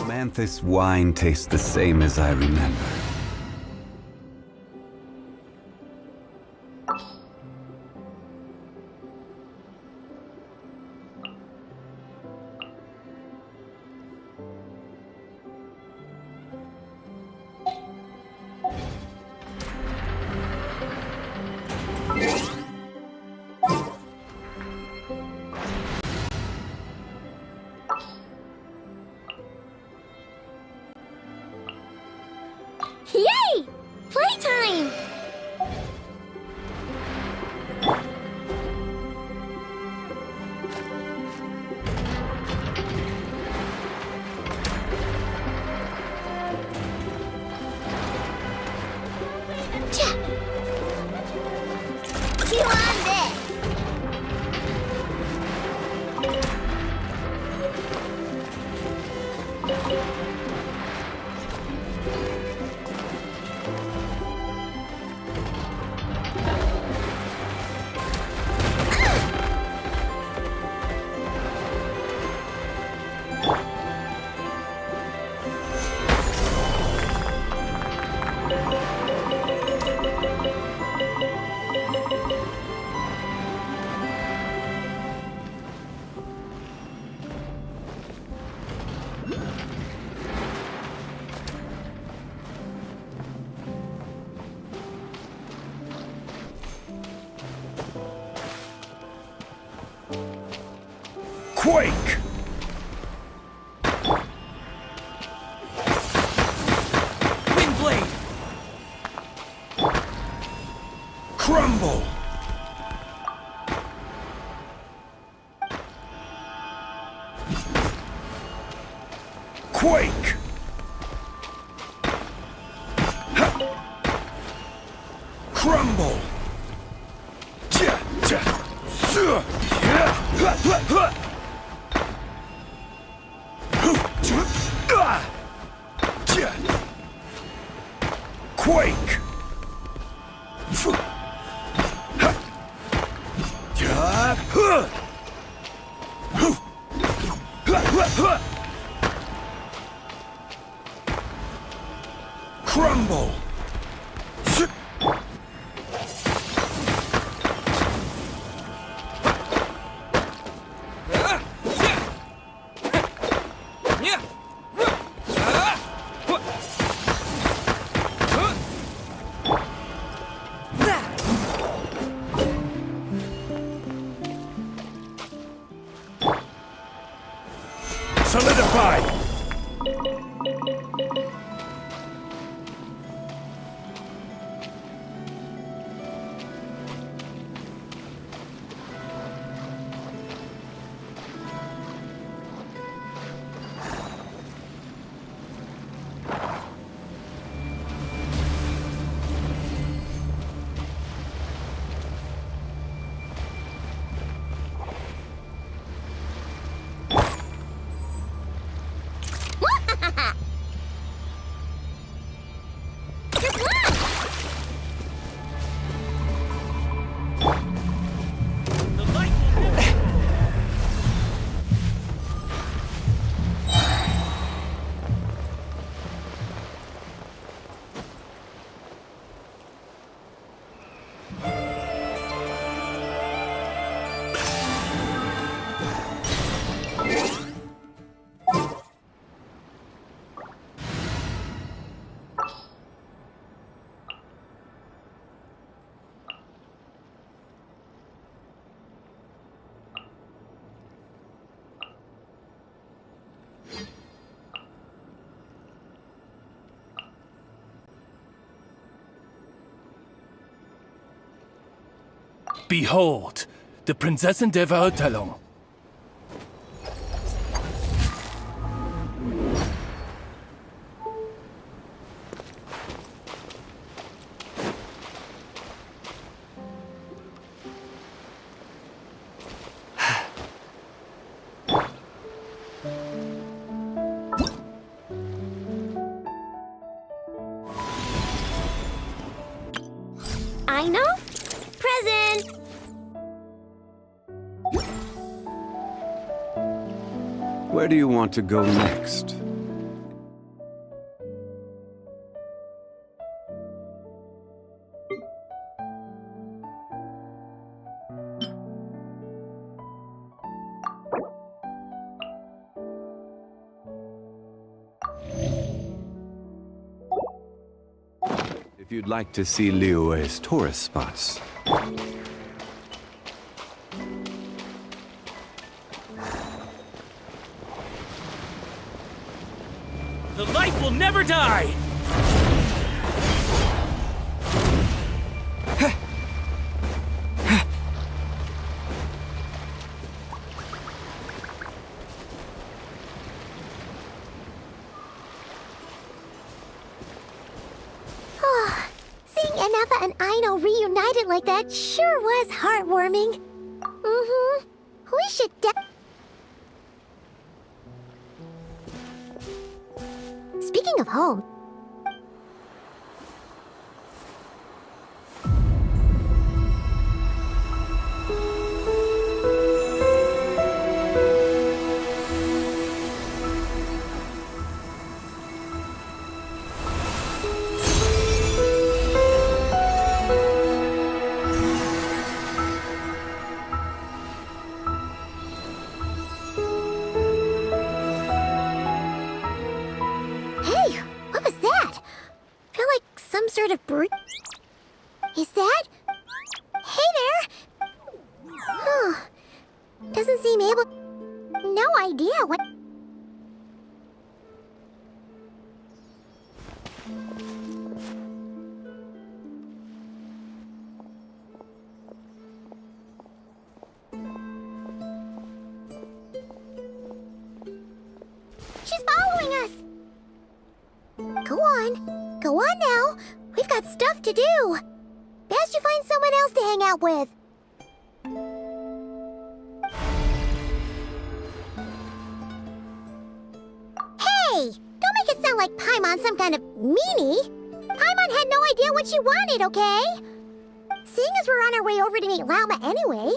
Manthus wine tastes the same as I remember. Playtime! Chew on this! Quake! Windblade! Crumble! Quake! Crumble! Quake! Crumble! Solidify! Behold, the Prinzessin der Verurteilung. I know. Present! Where do you want to go next? If you'd like to see Liyue's tourist spots. The light will never die! Anafa and Aino reunited like that sure was heartwarming. Mm-hmm. We should Speaking of home... Hey, what was that? Felt like some sort of bird. Is that? Hey there! Huh. Doesn't seem able... No idea what... She's following us! Go on. Go on now. We've got stuff to do. Best you find someone else to hang out with. Hey! Don't make it sound like Paimon's some kind of meanie. Paimon had no idea what she wanted, okay? Seeing as we're on our way over to meet Lauma anyway...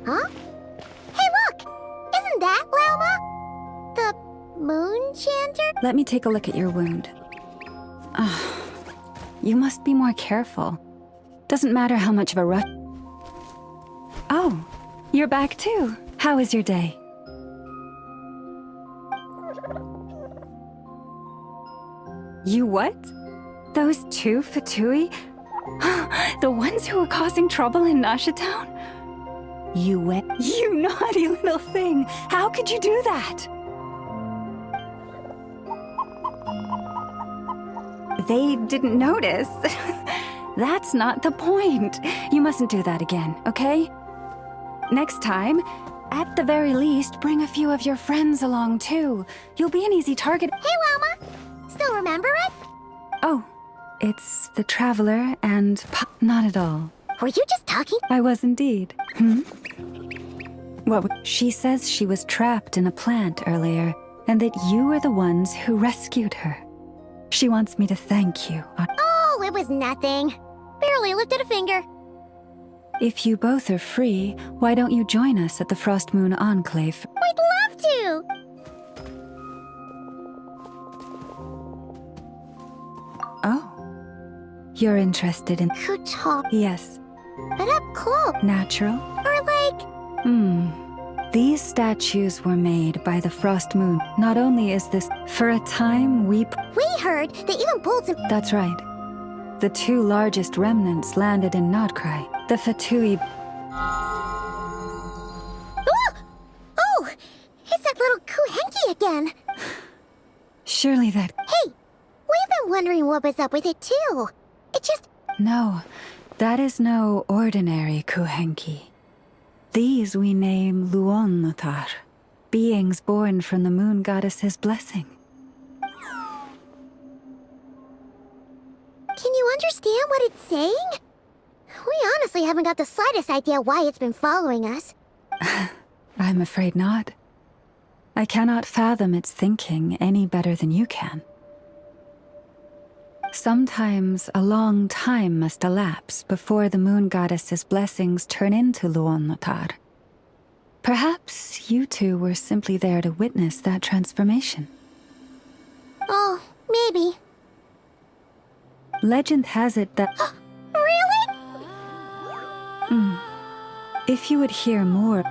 Huh? Hey, look! Isn't that Lauma? The moon chanter? Let me take a look at your wound. You must be more careful. Doesn't matter how much of a rush. Oh, you're back too. How was your day? You what? Those two Fatui? The ones who were causing trouble in Nasha Town? You went. You naughty little thing! How could you do that? They didn't notice. That's not the point. You mustn't do that again, okay? Next time, At the very least, bring a few of your friends along too. You'll be an easy target. Hey, Llama! Still remember us? Oh, it's the Traveler and not at all. Were you just talking? I was indeed. She says she was trapped in a plant earlier, and that you were the ones who rescued her. She wants me to thank you. Oh, it was nothing. Barely lifted a finger. If you both are free, why don't you join us at the Frost Moon Enclave? We'd love to! Oh. You're interested in... Kutal. Yes. But up close. Natural? Or like... These statues were made by the Frost Moon. Not only is this... For a time, we heard they even pulled some... That's right. The two largest remnants landed in Nodcry. The Fatui... Oh! It's that little Kuhenki again! Surely that... Hey! We've been wondering what was up with it too. It just... No, that is no ordinary Kuhenki. These we name Luonnotar, beings born from the moon goddess's blessing. Can you understand what it's saying? We honestly haven't got the slightest idea why it's been following us. I'm afraid not. I cannot fathom its thinking any better than you can. Sometimes a long time must elapse before the moon goddess's blessings turn into Luonnotar. Perhaps you two were simply there to witness that transformation. Oh, maybe. Legend has it that... Really? If you would hear more...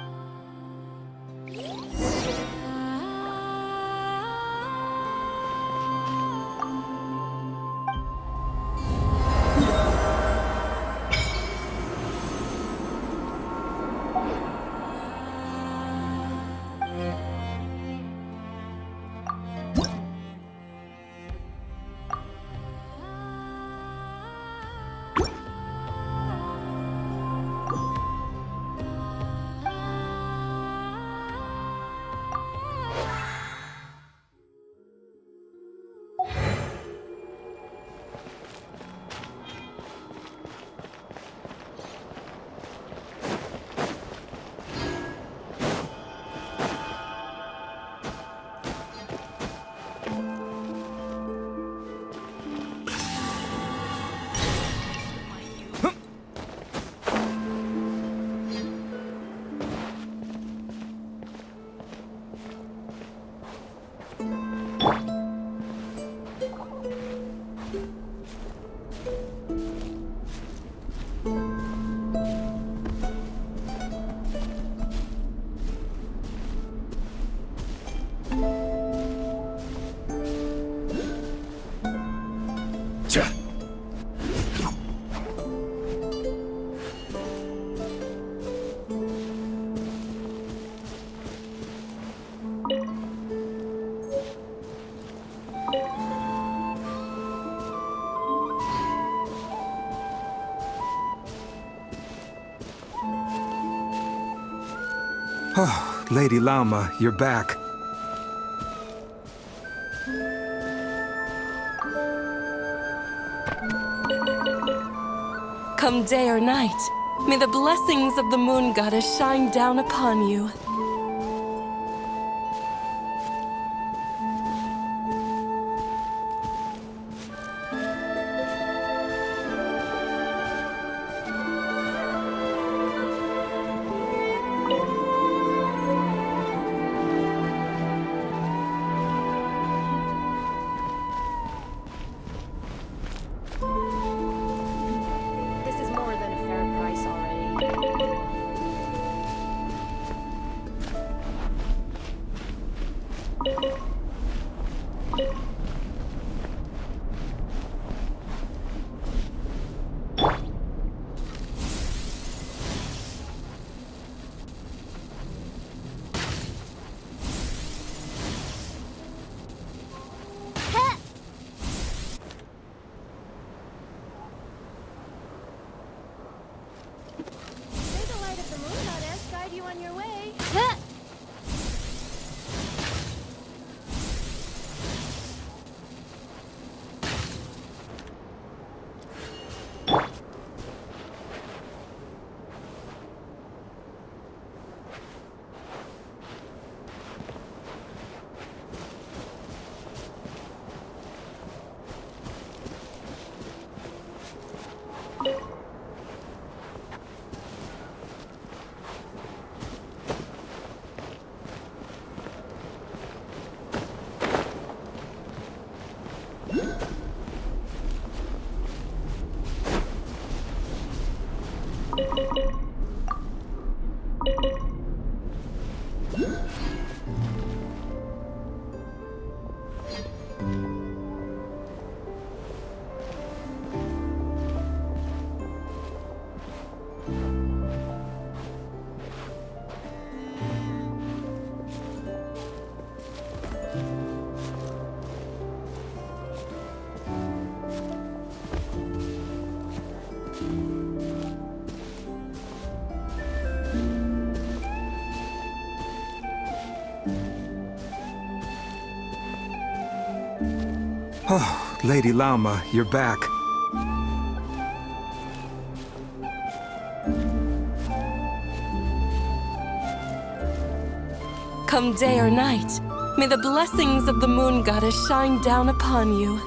Oh, Lady Llama, you're back. Come day or night, may the blessings of the moon goddess shine down upon you. Oh, Lady Lauma, you're back. Come day or night, may the blessings of the moon goddess shine down upon you.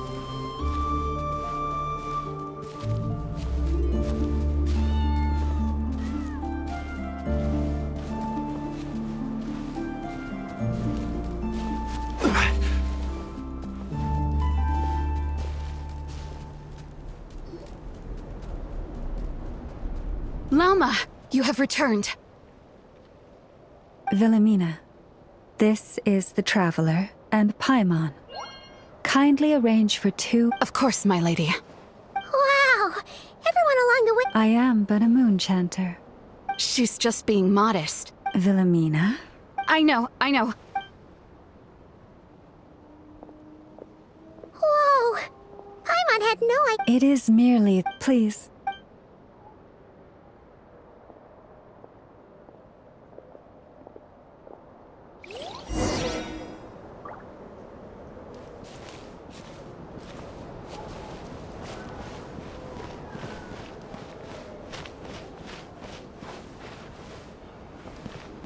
Lauma, you have returned. Wilhelmina, this is the Traveler and Paimon. Kindly arrange for 2. Of course, my lady. Wow! Everyone along the way. I am but a moon chanter. She's just being modest. Wilhelmina? I know. Whoa! Paimon had no idea. It is merely, please.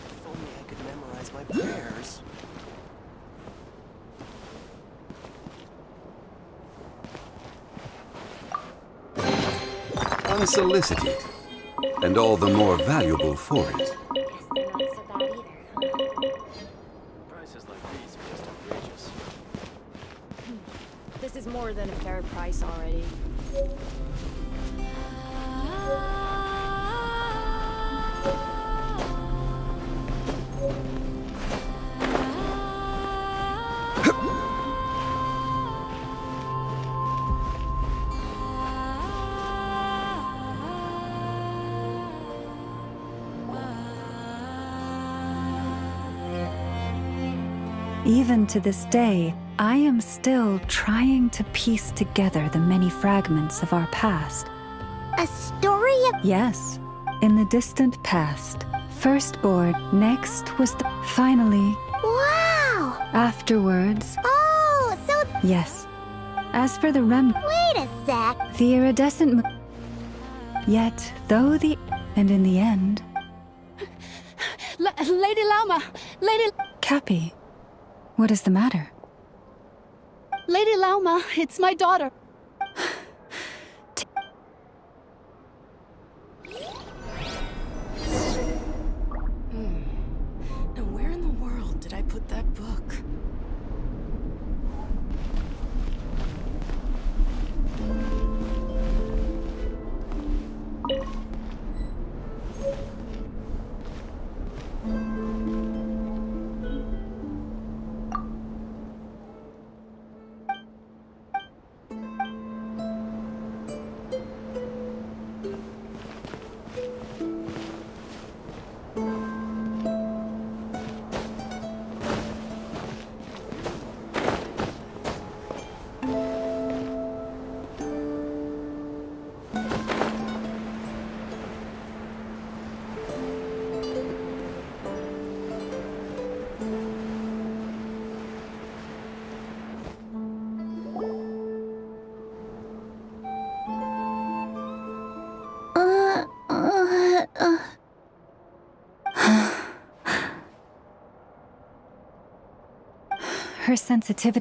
If only I could memorize my prayers. Unsolicited, and all the more valuable for it. Prices like these are just outrageous. This is more than a fair price already. Even to this day, I am still trying to piece together the many fragments of our past. A story of. Yes, in the distant past. Firstborn, next was the. Finally. Wow! Afterwards. Oh, so. Yes. As for the Wait a sec. the iridescent. Yet, though the. And in the end. Lady Lauma! Lady... Cappy, what is the matter? Lady Lauma, it's my daughter. Now where in the world did I put that book? Her sensitivity